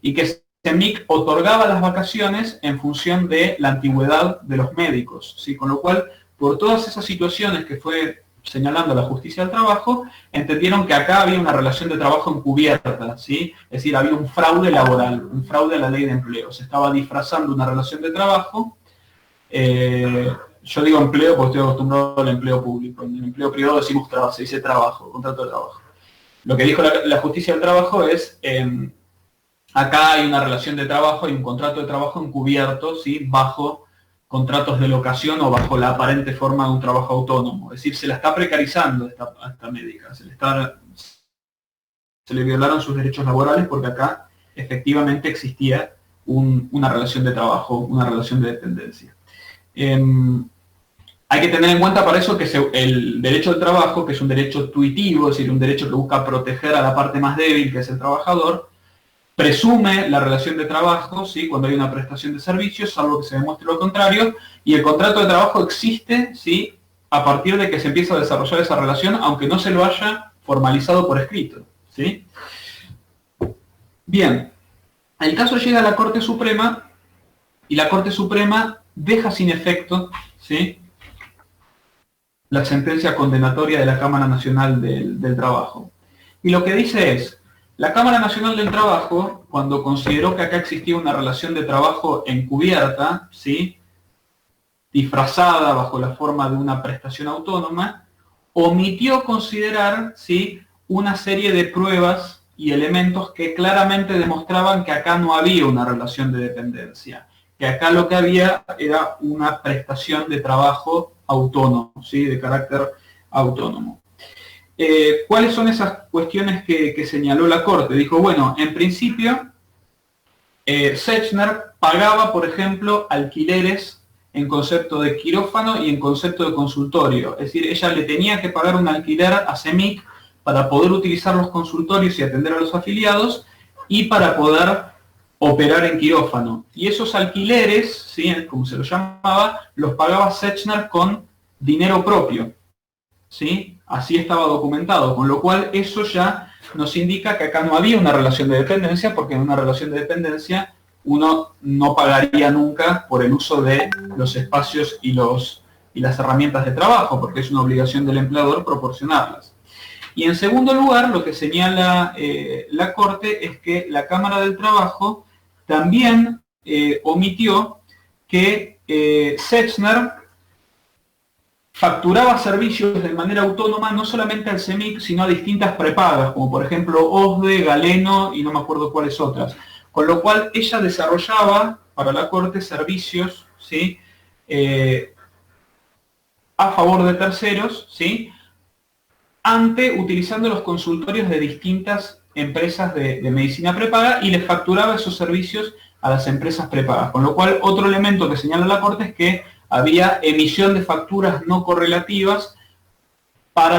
y que CEMIC otorgaba las vacaciones en función de la antigüedad de los médicos, ¿sí? Con lo cual, por todas esas situaciones que fue señalando a la justicia del trabajo, entendieron que acá había una relación de trabajo encubierta, ¿sí? Es decir, había un fraude laboral, un fraude a la ley de empleo. Se estaba disfrazando una relación de trabajo. Yo digo empleo porque estoy acostumbrado al empleo público. En el empleo privado decimos trabajo, se dice trabajo, contrato de trabajo. Lo que dijo la justicia del trabajo es, acá hay una relación de trabajo, hay un contrato de trabajo encubierto, ¿sí? Bajo contratos de locación o bajo la aparente forma de un trabajo autónomo. Es decir, se la está precarizando a esta médica, se le violaron sus derechos laborales porque acá efectivamente existía una relación de trabajo, una relación de dependencia. Hay que tener en cuenta para eso que el derecho al trabajo, que es un derecho tuitivo, es decir, un derecho que busca proteger a la parte más débil, que es el trabajador, presume la relación de trabajo, ¿sí? Cuando hay una prestación de servicios, salvo que se demuestre lo contrario, y el contrato de trabajo existe, ¿sí? A partir de que se empieza a desarrollar esa relación, aunque no se lo haya formalizado por escrito, ¿sí? Bien, el caso llega a la Corte Suprema, y la Corte Suprema deja sin efecto, ¿sí?, la sentencia condenatoria de la Cámara Nacional del Trabajo. Y lo que dice es, la Cámara Nacional del Trabajo, cuando consideró que acá existía una relación de trabajo encubierta, ¿sí?, disfrazada bajo la forma de una prestación autónoma, omitió considerar, ¿sí?, una serie de pruebas y elementos que claramente demostraban que acá no había una relación de dependencia, que acá lo que había era una prestación de trabajo autónomo, ¿sí?, de carácter autónomo. ¿Cuáles son esas cuestiones que señaló la Corte? Dijo, bueno, en principio, Sechner pagaba, por ejemplo, alquileres en concepto de quirófano y en concepto de consultorio. Es decir, ella le tenía que pagar un alquiler a CEMIC para poder utilizar los consultorios y atender a los afiliados y para poder operar en quirófano. Y esos alquileres, ¿sí?, como se los llamaba, los pagaba Sechner con dinero propio, ¿sí? Así estaba documentado, con lo cual eso ya nos indica que acá no había una relación de dependencia, porque en una relación de dependencia uno no pagaría nunca por el uso de los espacios y las herramientas de trabajo, porque es una obligación del empleador proporcionarlas. Y en segundo lugar, lo que señala la Corte es que la Cámara del Trabajo también omitió que Sechner facturaba servicios de manera autónoma no solamente al CEMIC, sino a distintas prepagas, como por ejemplo OSDE, Galeno y no me acuerdo cuáles otras. Con lo cual ella desarrollaba para la Corte servicios, ¿sí?, a favor de terceros, ¿sí?, utilizando los consultorios de distintas empresas de medicina prepaga y les facturaba esos servicios a las empresas prepagas. Con lo cual, otro elemento que señala la Corte es que había emisión de facturas no correlativas para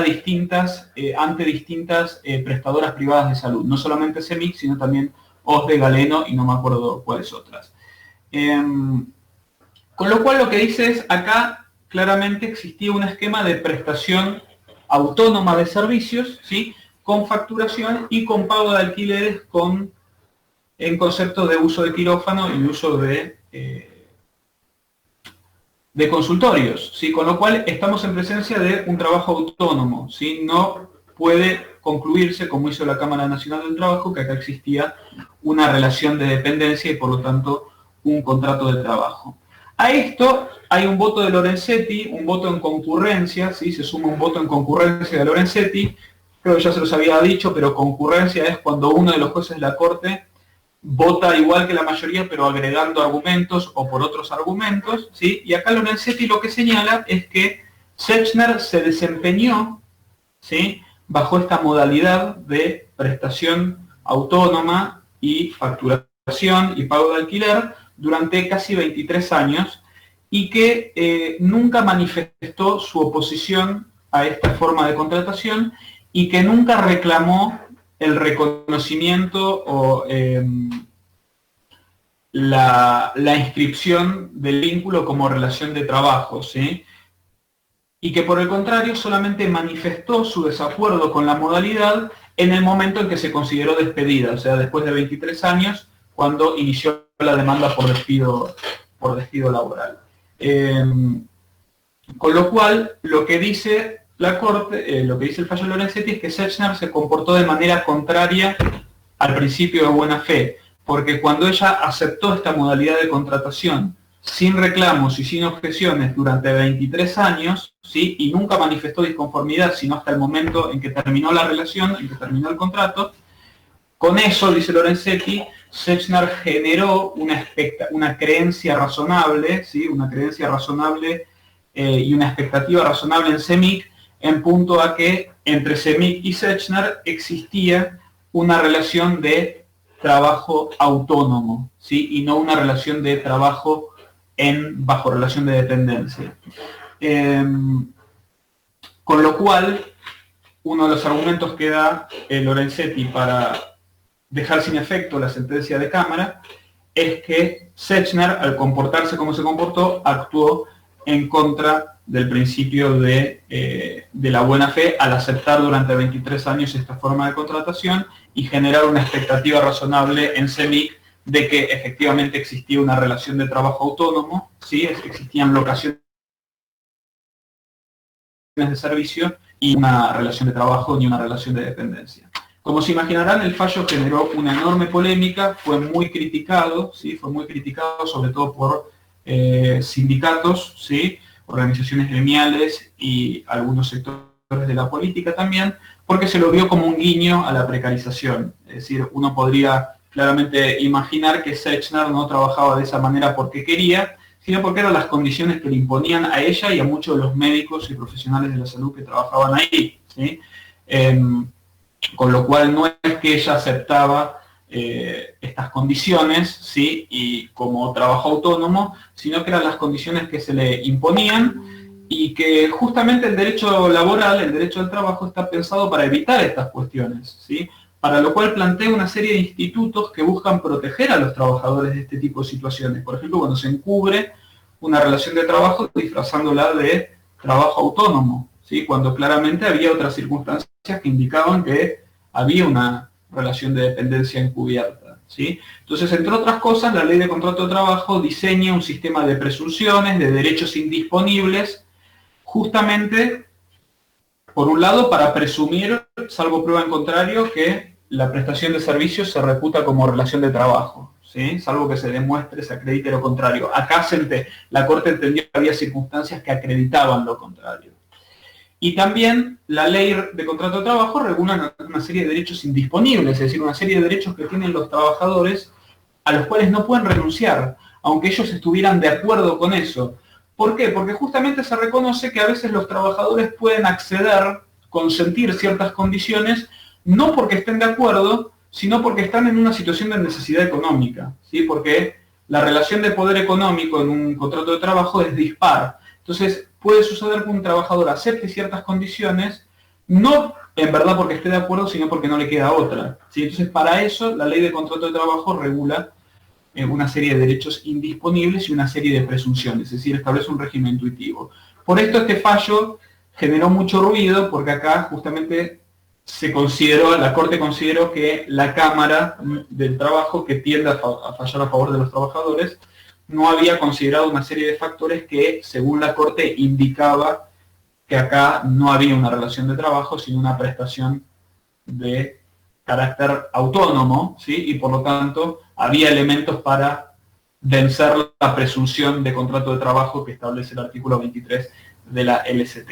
ante distintas prestadoras privadas de salud. No solamente CEMIC, sino también OSDE, Galeno y no me acuerdo cuáles otras. Con lo cual lo que dice es, acá claramente existía un esquema de prestación autónoma de servicios, ¿sí?, con facturación y con pago de alquileres en concepto de uso de quirófano y uso de consultorios, ¿sí? Con lo cual estamos en presencia de un trabajo autónomo, ¿sí? No puede concluirse, como hizo la Cámara Nacional del Trabajo, que acá existía una relación de dependencia y por lo tanto un contrato de trabajo. A esto hay un voto de Lorenzetti, un voto en concurrencia, ¿sí?, se suma un voto en concurrencia de Lorenzetti, creo que ya se los había dicho, pero concurrencia es cuando uno de los jueces de la Corte vota igual que la mayoría, pero agregando argumentos o por otros argumentos, ¿sí? Y acá Lorenzetti lo que señala es que Sechner se desempeñó, ¿sí?, bajo esta modalidad de prestación autónoma y facturación y pago de alquiler durante casi 23 años y que nunca manifestó su oposición a esta forma de contratación y que nunca reclamó el reconocimiento o la inscripción del vínculo como relación de trabajo, ¿sí?, y que por el contrario solamente manifestó su desacuerdo con la modalidad en el momento en que se consideró despedida, o sea, después de 23 años, cuando inició la demanda por despido laboral. Con lo cual, lo que dice la Corte, lo que dice el fallo Lorenzetti es que Sechner se comportó de manera contraria al principio de buena fe, porque cuando ella aceptó esta modalidad de contratación sin reclamos y sin objeciones durante 23 años, ¿sí? Y nunca manifestó disconformidad, sino hasta el momento en que terminó la relación, en que terminó el contrato, con eso, dice Lorenzetti, Sechner generó una creencia razonable, ¿sí? Una creencia razonable y una expectativa razonable en CEMIC, en punto a que entre CEMIC y Sechner existía una relación de trabajo autónomo, ¿sí? Y no una relación de trabajo bajo relación de dependencia. Con lo cual, uno de los argumentos que da Lorenzetti para dejar sin efecto la sentencia de Cámara es que Sechner, al comportarse como se comportó, actuó en contra del principio de la buena fe al aceptar durante 23 años esta forma de contratación y generar una expectativa razonable en CEMIC de que efectivamente existía una relación de trabajo autónomo, ¿sí? Existían locaciones de servicio y una relación de trabajo ni una relación de dependencia. Como se imaginarán, el fallo generó una enorme polémica, fue muy criticado, ¿sí? Fue muy criticado sobre todo por sindicatos, ¿sí? Organizaciones gremiales y algunos sectores de la política también, porque se lo vio como un guiño a la precarización. Es decir, uno podría claramente imaginar que Sechner no trabajaba de esa manera porque quería, sino porque eran las condiciones que le imponían a ella y a muchos de los médicos y profesionales de la salud que trabajaban ahí, ¿sí? Con lo cual no es que ella aceptaba estas condiciones, ¿sí? Y como trabajo autónomo, sino que eran las condiciones que se le imponían y que justamente el derecho laboral, el derecho al trabajo, está pensado para evitar estas cuestiones, ¿sí? Para lo cual plantea una serie de institutos que buscan proteger a los trabajadores de este tipo de situaciones. Por ejemplo, cuando se encubre una relación de trabajo disfrazándola de trabajo autónomo, ¿sí? Cuando claramente había otras circunstancias que indicaban que había una relación de dependencia encubierta, ¿sí? Entonces, entre otras cosas, la Ley de Contrato de Trabajo diseña un sistema de presunciones, de derechos indisponibles, justamente, por un lado, para presumir, salvo prueba en contrario, que la prestación de servicios se reputa como relación de trabajo, ¿sí? Salvo que se demuestre, se acredite lo contrario. Acá la Corte entendió que había circunstancias que acreditaban lo contrario. Y también la Ley de Contrato de Trabajo regula una serie de derechos indisponibles, es decir, una serie de derechos que tienen los trabajadores a los cuales no pueden renunciar, aunque ellos estuvieran de acuerdo con eso. ¿Por qué? Porque justamente se reconoce que a veces los trabajadores pueden acceder, consentir ciertas condiciones, no porque estén de acuerdo, sino porque están en una situación de necesidad económica, ¿sí? Porque la relación de poder económico en un contrato de trabajo es dispar. Entonces, puede suceder que un trabajador acepte ciertas condiciones, no en verdad porque esté de acuerdo, sino porque no le queda otra, ¿sí? Entonces, para eso, la Ley de Contrato de Trabajo regula una serie de derechos indisponibles y una serie de presunciones, es decir, establece un régimen intuitivo. Por esto este fallo generó mucho ruido, porque acá justamente la Corte consideró que la Cámara del Trabajo, que tiende a fallar a favor de los trabajadores, no había considerado una serie de factores que, según la Corte, indicaba que acá no había una relación de trabajo, sino una prestación de carácter autónomo, ¿sí? Y por lo tanto había elementos para vencer la presunción de contrato de trabajo que establece el artículo 23 de la LCT.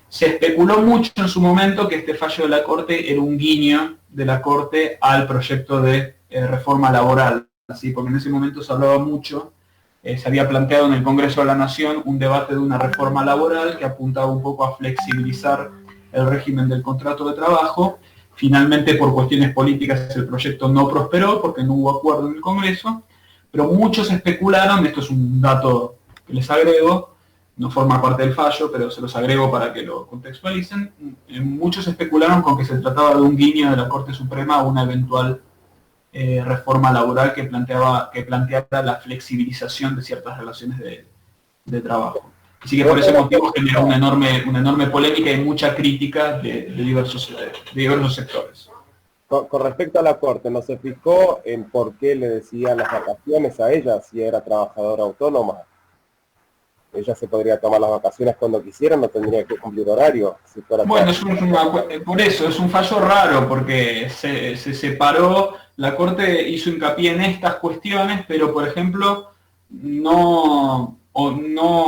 Se especuló mucho en su momento que este fallo de la Corte era un guiño de la Corte al proyecto de reforma laboral, ¿sí? Porque en ese momento se hablaba mucho, se había planteado en el Congreso de la Nación un debate de una reforma laboral que apuntaba un poco a flexibilizar el régimen del contrato de trabajo. Finalmente, por cuestiones políticas, el proyecto no prosperó porque no hubo acuerdo en el Congreso, pero muchos especularon, esto es un dato que les agrego, no forma parte del fallo, pero se los agrego para que lo contextualicen, muchos especularon con que se trataba de un guiño de la Corte Suprema a una eventual reforma laboral que planteara la flexibilización de ciertas relaciones de trabajo. Así que por ese motivo generó una enorme polémica y mucha crítica de diversos sectores. Con respecto a la Corte, ¿no se fijó en por qué le decían las vacaciones a ella si era trabajadora autónoma? ella se podría tomar las vacaciones cuando quisiera, no tendría que cumplir horario. Si fuera Bueno, por eso es un fallo raro, porque se separó, la Corte hizo hincapié en estas cuestiones, pero por ejemplo no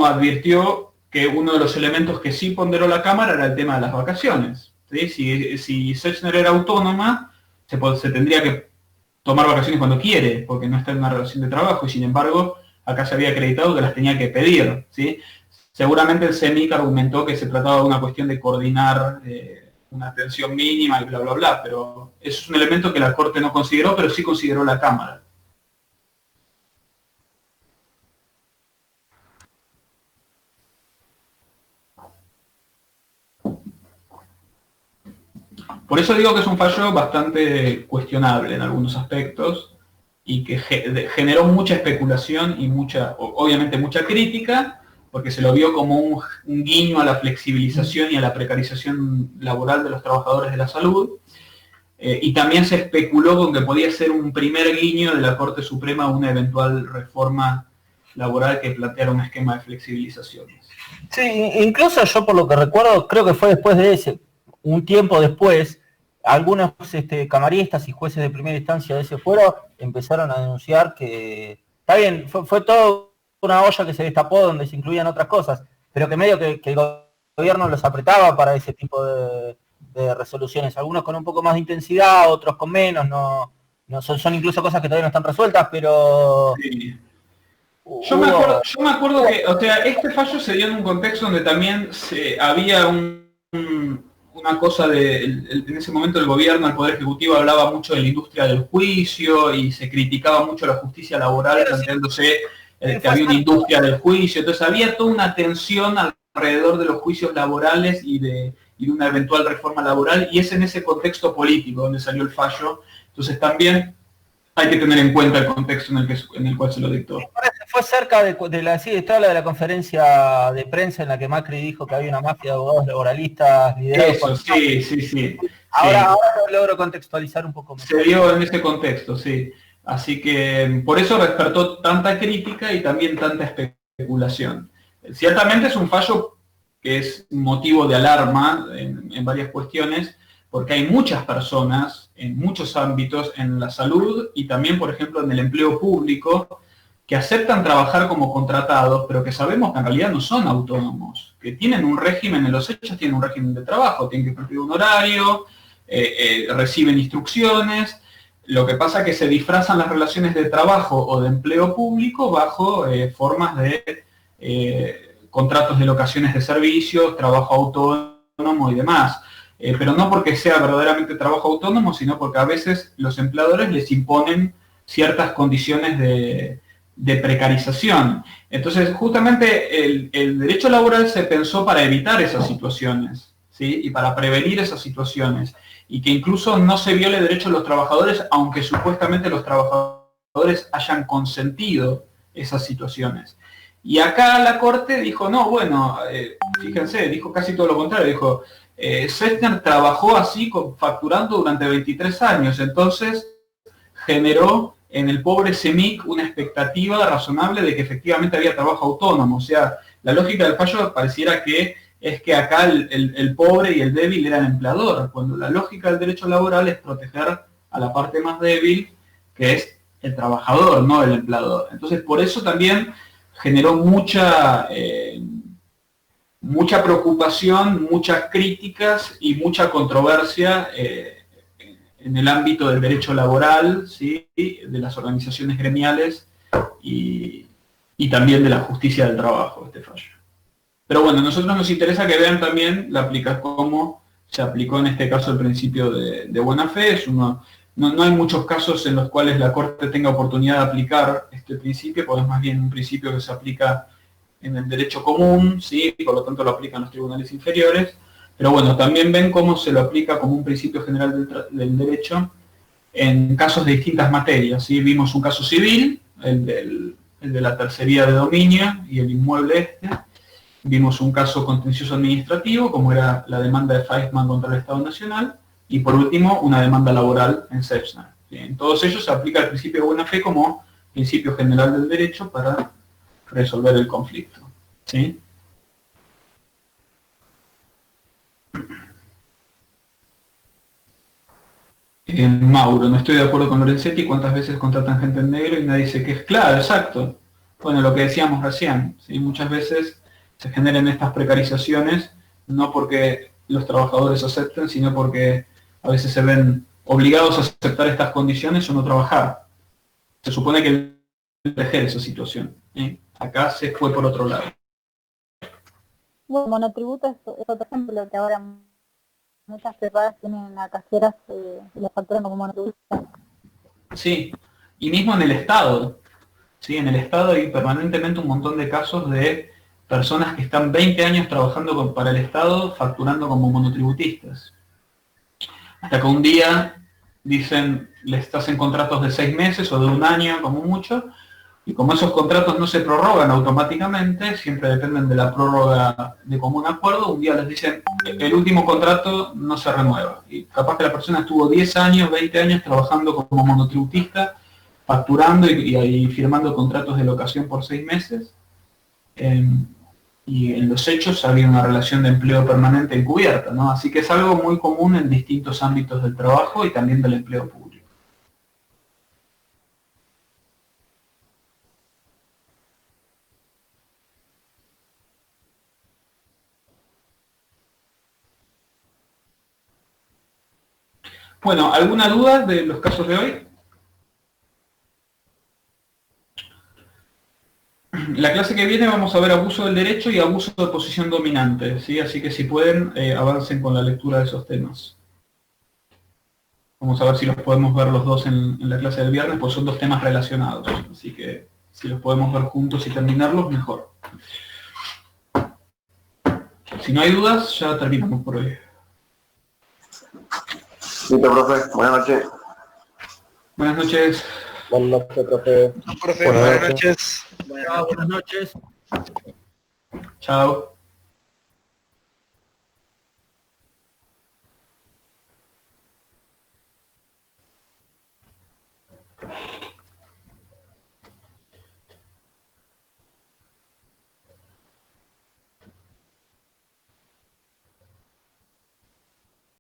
advirtió que uno de los elementos que sí ponderó la Cámara era el tema de las vacaciones, ¿sí? Si Sechner era autónoma, se tendría que tomar vacaciones cuando quiere, porque no está en una relación de trabajo, y sin embargo acá se había acreditado que las tenía que pedir, ¿sí? Seguramente el CEMIC argumentó que se trataba de una cuestión de coordinar una atención mínima y bla, bla, bla, pero eso es un elemento que la Corte no consideró, pero sí consideró la Cámara. Por eso digo que es un fallo bastante cuestionable en algunos aspectos y que generó mucha especulación y obviamente mucha crítica, porque se lo vio como un guiño a la flexibilización y a la precarización laboral de los trabajadores de la salud, y también se especuló con que podía ser un primer guiño de la Corte Suprema a una eventual reforma laboral que planteara un esquema de flexibilizaciones. Sí, incluso yo por lo que recuerdo, creo que fue después de ese, un tiempo después, algunos camaristas y jueces de primera instancia de ese fuero empezaron a denunciar que, está bien, fue todo una olla que se destapó donde se incluían otras cosas, pero que medio que el gobierno los apretaba para ese tipo de resoluciones, algunos con un poco más de intensidad, otros con menos, no son incluso cosas que todavía no están resueltas, pero... Sí. Yo me acuerdo que, o sea, este fallo se dio en un contexto donde también había una cosa en ese momento el gobierno, el Poder Ejecutivo hablaba mucho de la industria del juicio y se criticaba mucho la justicia laboral, planteándose que había una industria del juicio, entonces había toda una tensión alrededor de los juicios laborales y de una eventual reforma laboral, y es en ese contexto político donde salió el fallo, entonces también hay que tener en cuenta el contexto en el cual se lo dictó. Fue cerca de la conferencia de prensa en la que Macri dijo que había una mafia de abogados laboralistas liderados por... Sí. Ahora logro contextualizar un poco más. Se dio en ese contexto, sí. Así que por eso despertó tanta crítica y también tanta especulación. Ciertamente es un fallo que es motivo de alarma en varias cuestiones, porque hay muchas personas en muchos ámbitos, en la salud y también, por ejemplo, en el empleo público, que aceptan trabajar como contratados, pero que sabemos que en realidad no son autónomos, que tienen un régimen, en los hechos tienen un régimen de trabajo, tienen que cumplir un horario, reciben instrucciones. Lo que pasa es que se disfrazan las relaciones de trabajo o de empleo público bajo formas de contratos de locaciones de servicios, trabajo autónomo y demás. Pero no porque sea verdaderamente trabajo autónomo, sino porque a veces los empleadores les imponen ciertas condiciones de precarización. Entonces, justamente el derecho laboral se pensó para evitar esas situaciones, ¿sí? Y para prevenir esas situaciones. Y que incluso no se viole el derecho de los trabajadores, aunque supuestamente los trabajadores hayan consentido esas situaciones. Y acá la Corte dijo, no, bueno, fíjense, dijo casi todo lo contrario, dijo, Sechner trabajó así facturando durante 23 años, entonces generó en el pobre CEMIC una expectativa razonable de que efectivamente había trabajo autónomo. O sea, la lógica del fallo pareciera que es que acá el pobre y el débil era el empleador, cuando la lógica del derecho laboral es proteger a la parte más débil, que es el trabajador, no el empleador. Entonces, por eso también generó mucha preocupación, muchas críticas y mucha controversia en el ámbito del derecho laboral, ¿sí? De las organizaciones gremiales y también de la justicia del trabajo, este fallo. Pero bueno, a nosotros nos interesa que vean también cómo se aplicó en este caso el principio de buena fe. No hay muchos casos en los cuales la Corte tenga oportunidad de aplicar este principio, porque es más bien un principio que se aplica en el derecho común, ¿sí? Por lo tanto lo aplican los tribunales inferiores. Pero bueno, también ven cómo se lo aplica como un principio general del derecho en casos de distintas materias, ¿sí? Vimos un caso civil, el de la tercería de dominio y el inmueble Vimos un caso contencioso administrativo, como era la demanda de Feisman contra el Estado Nacional, y por último, una demanda laboral en Sechner. En todos ellos se aplica el principio de buena fe como principio general del derecho para resolver el conflicto. ¿Sí? Mauro, no estoy de acuerdo con Lorenzetti, cuántas veces contratan gente en negro y nadie dice que es claro, exacto. Bueno, lo que decíamos recién, ¿sí? Muchas veces se generan estas precarizaciones no porque los trabajadores acepten, sino porque a veces se ven obligados a aceptar estas condiciones o no trabajar. Se supone que proteger esa situación. Acá se fue por otro lado. Bueno, monotributo es otro ejemplo que ahora muchas preparadas tienen a cajeras y las facturan como monotributo. Sí, y mismo en el Estado. ¿Sí? En el Estado hay permanentemente un montón de casos de personas que están 20 años trabajando para el Estado facturando como monotributistas. Hasta que un día dicen, les hacen contratos de 6 meses o de un año como mucho, y como esos contratos no se prorrogan automáticamente, siempre dependen de la prórroga de común acuerdo, un día les dicen, el último contrato no se renueva. Y capaz que la persona estuvo 10 años, 20 años trabajando como monotributista, facturando y firmando contratos de locación por 6 meses, y en los hechos había una relación de empleo permanente encubierta, ¿no? Así que es algo muy común en distintos ámbitos del trabajo y también del empleo público. Bueno, ¿alguna duda de los casos de hoy? La clase que viene vamos a ver abuso del derecho y abuso de posición dominante, ¿sí? Así que si pueden, avancen con la lectura de esos temas. Vamos a ver si los podemos ver los dos en la clase del viernes, pues son dos temas relacionados. Así que si los podemos ver juntos y terminarlos, mejor. Si no hay dudas, ya terminamos por hoy. Listo, profe. Buenas noches. Buenas noches. Buenas noches, profe. Profe, buenas noches. Chao, buenas noches. Chao.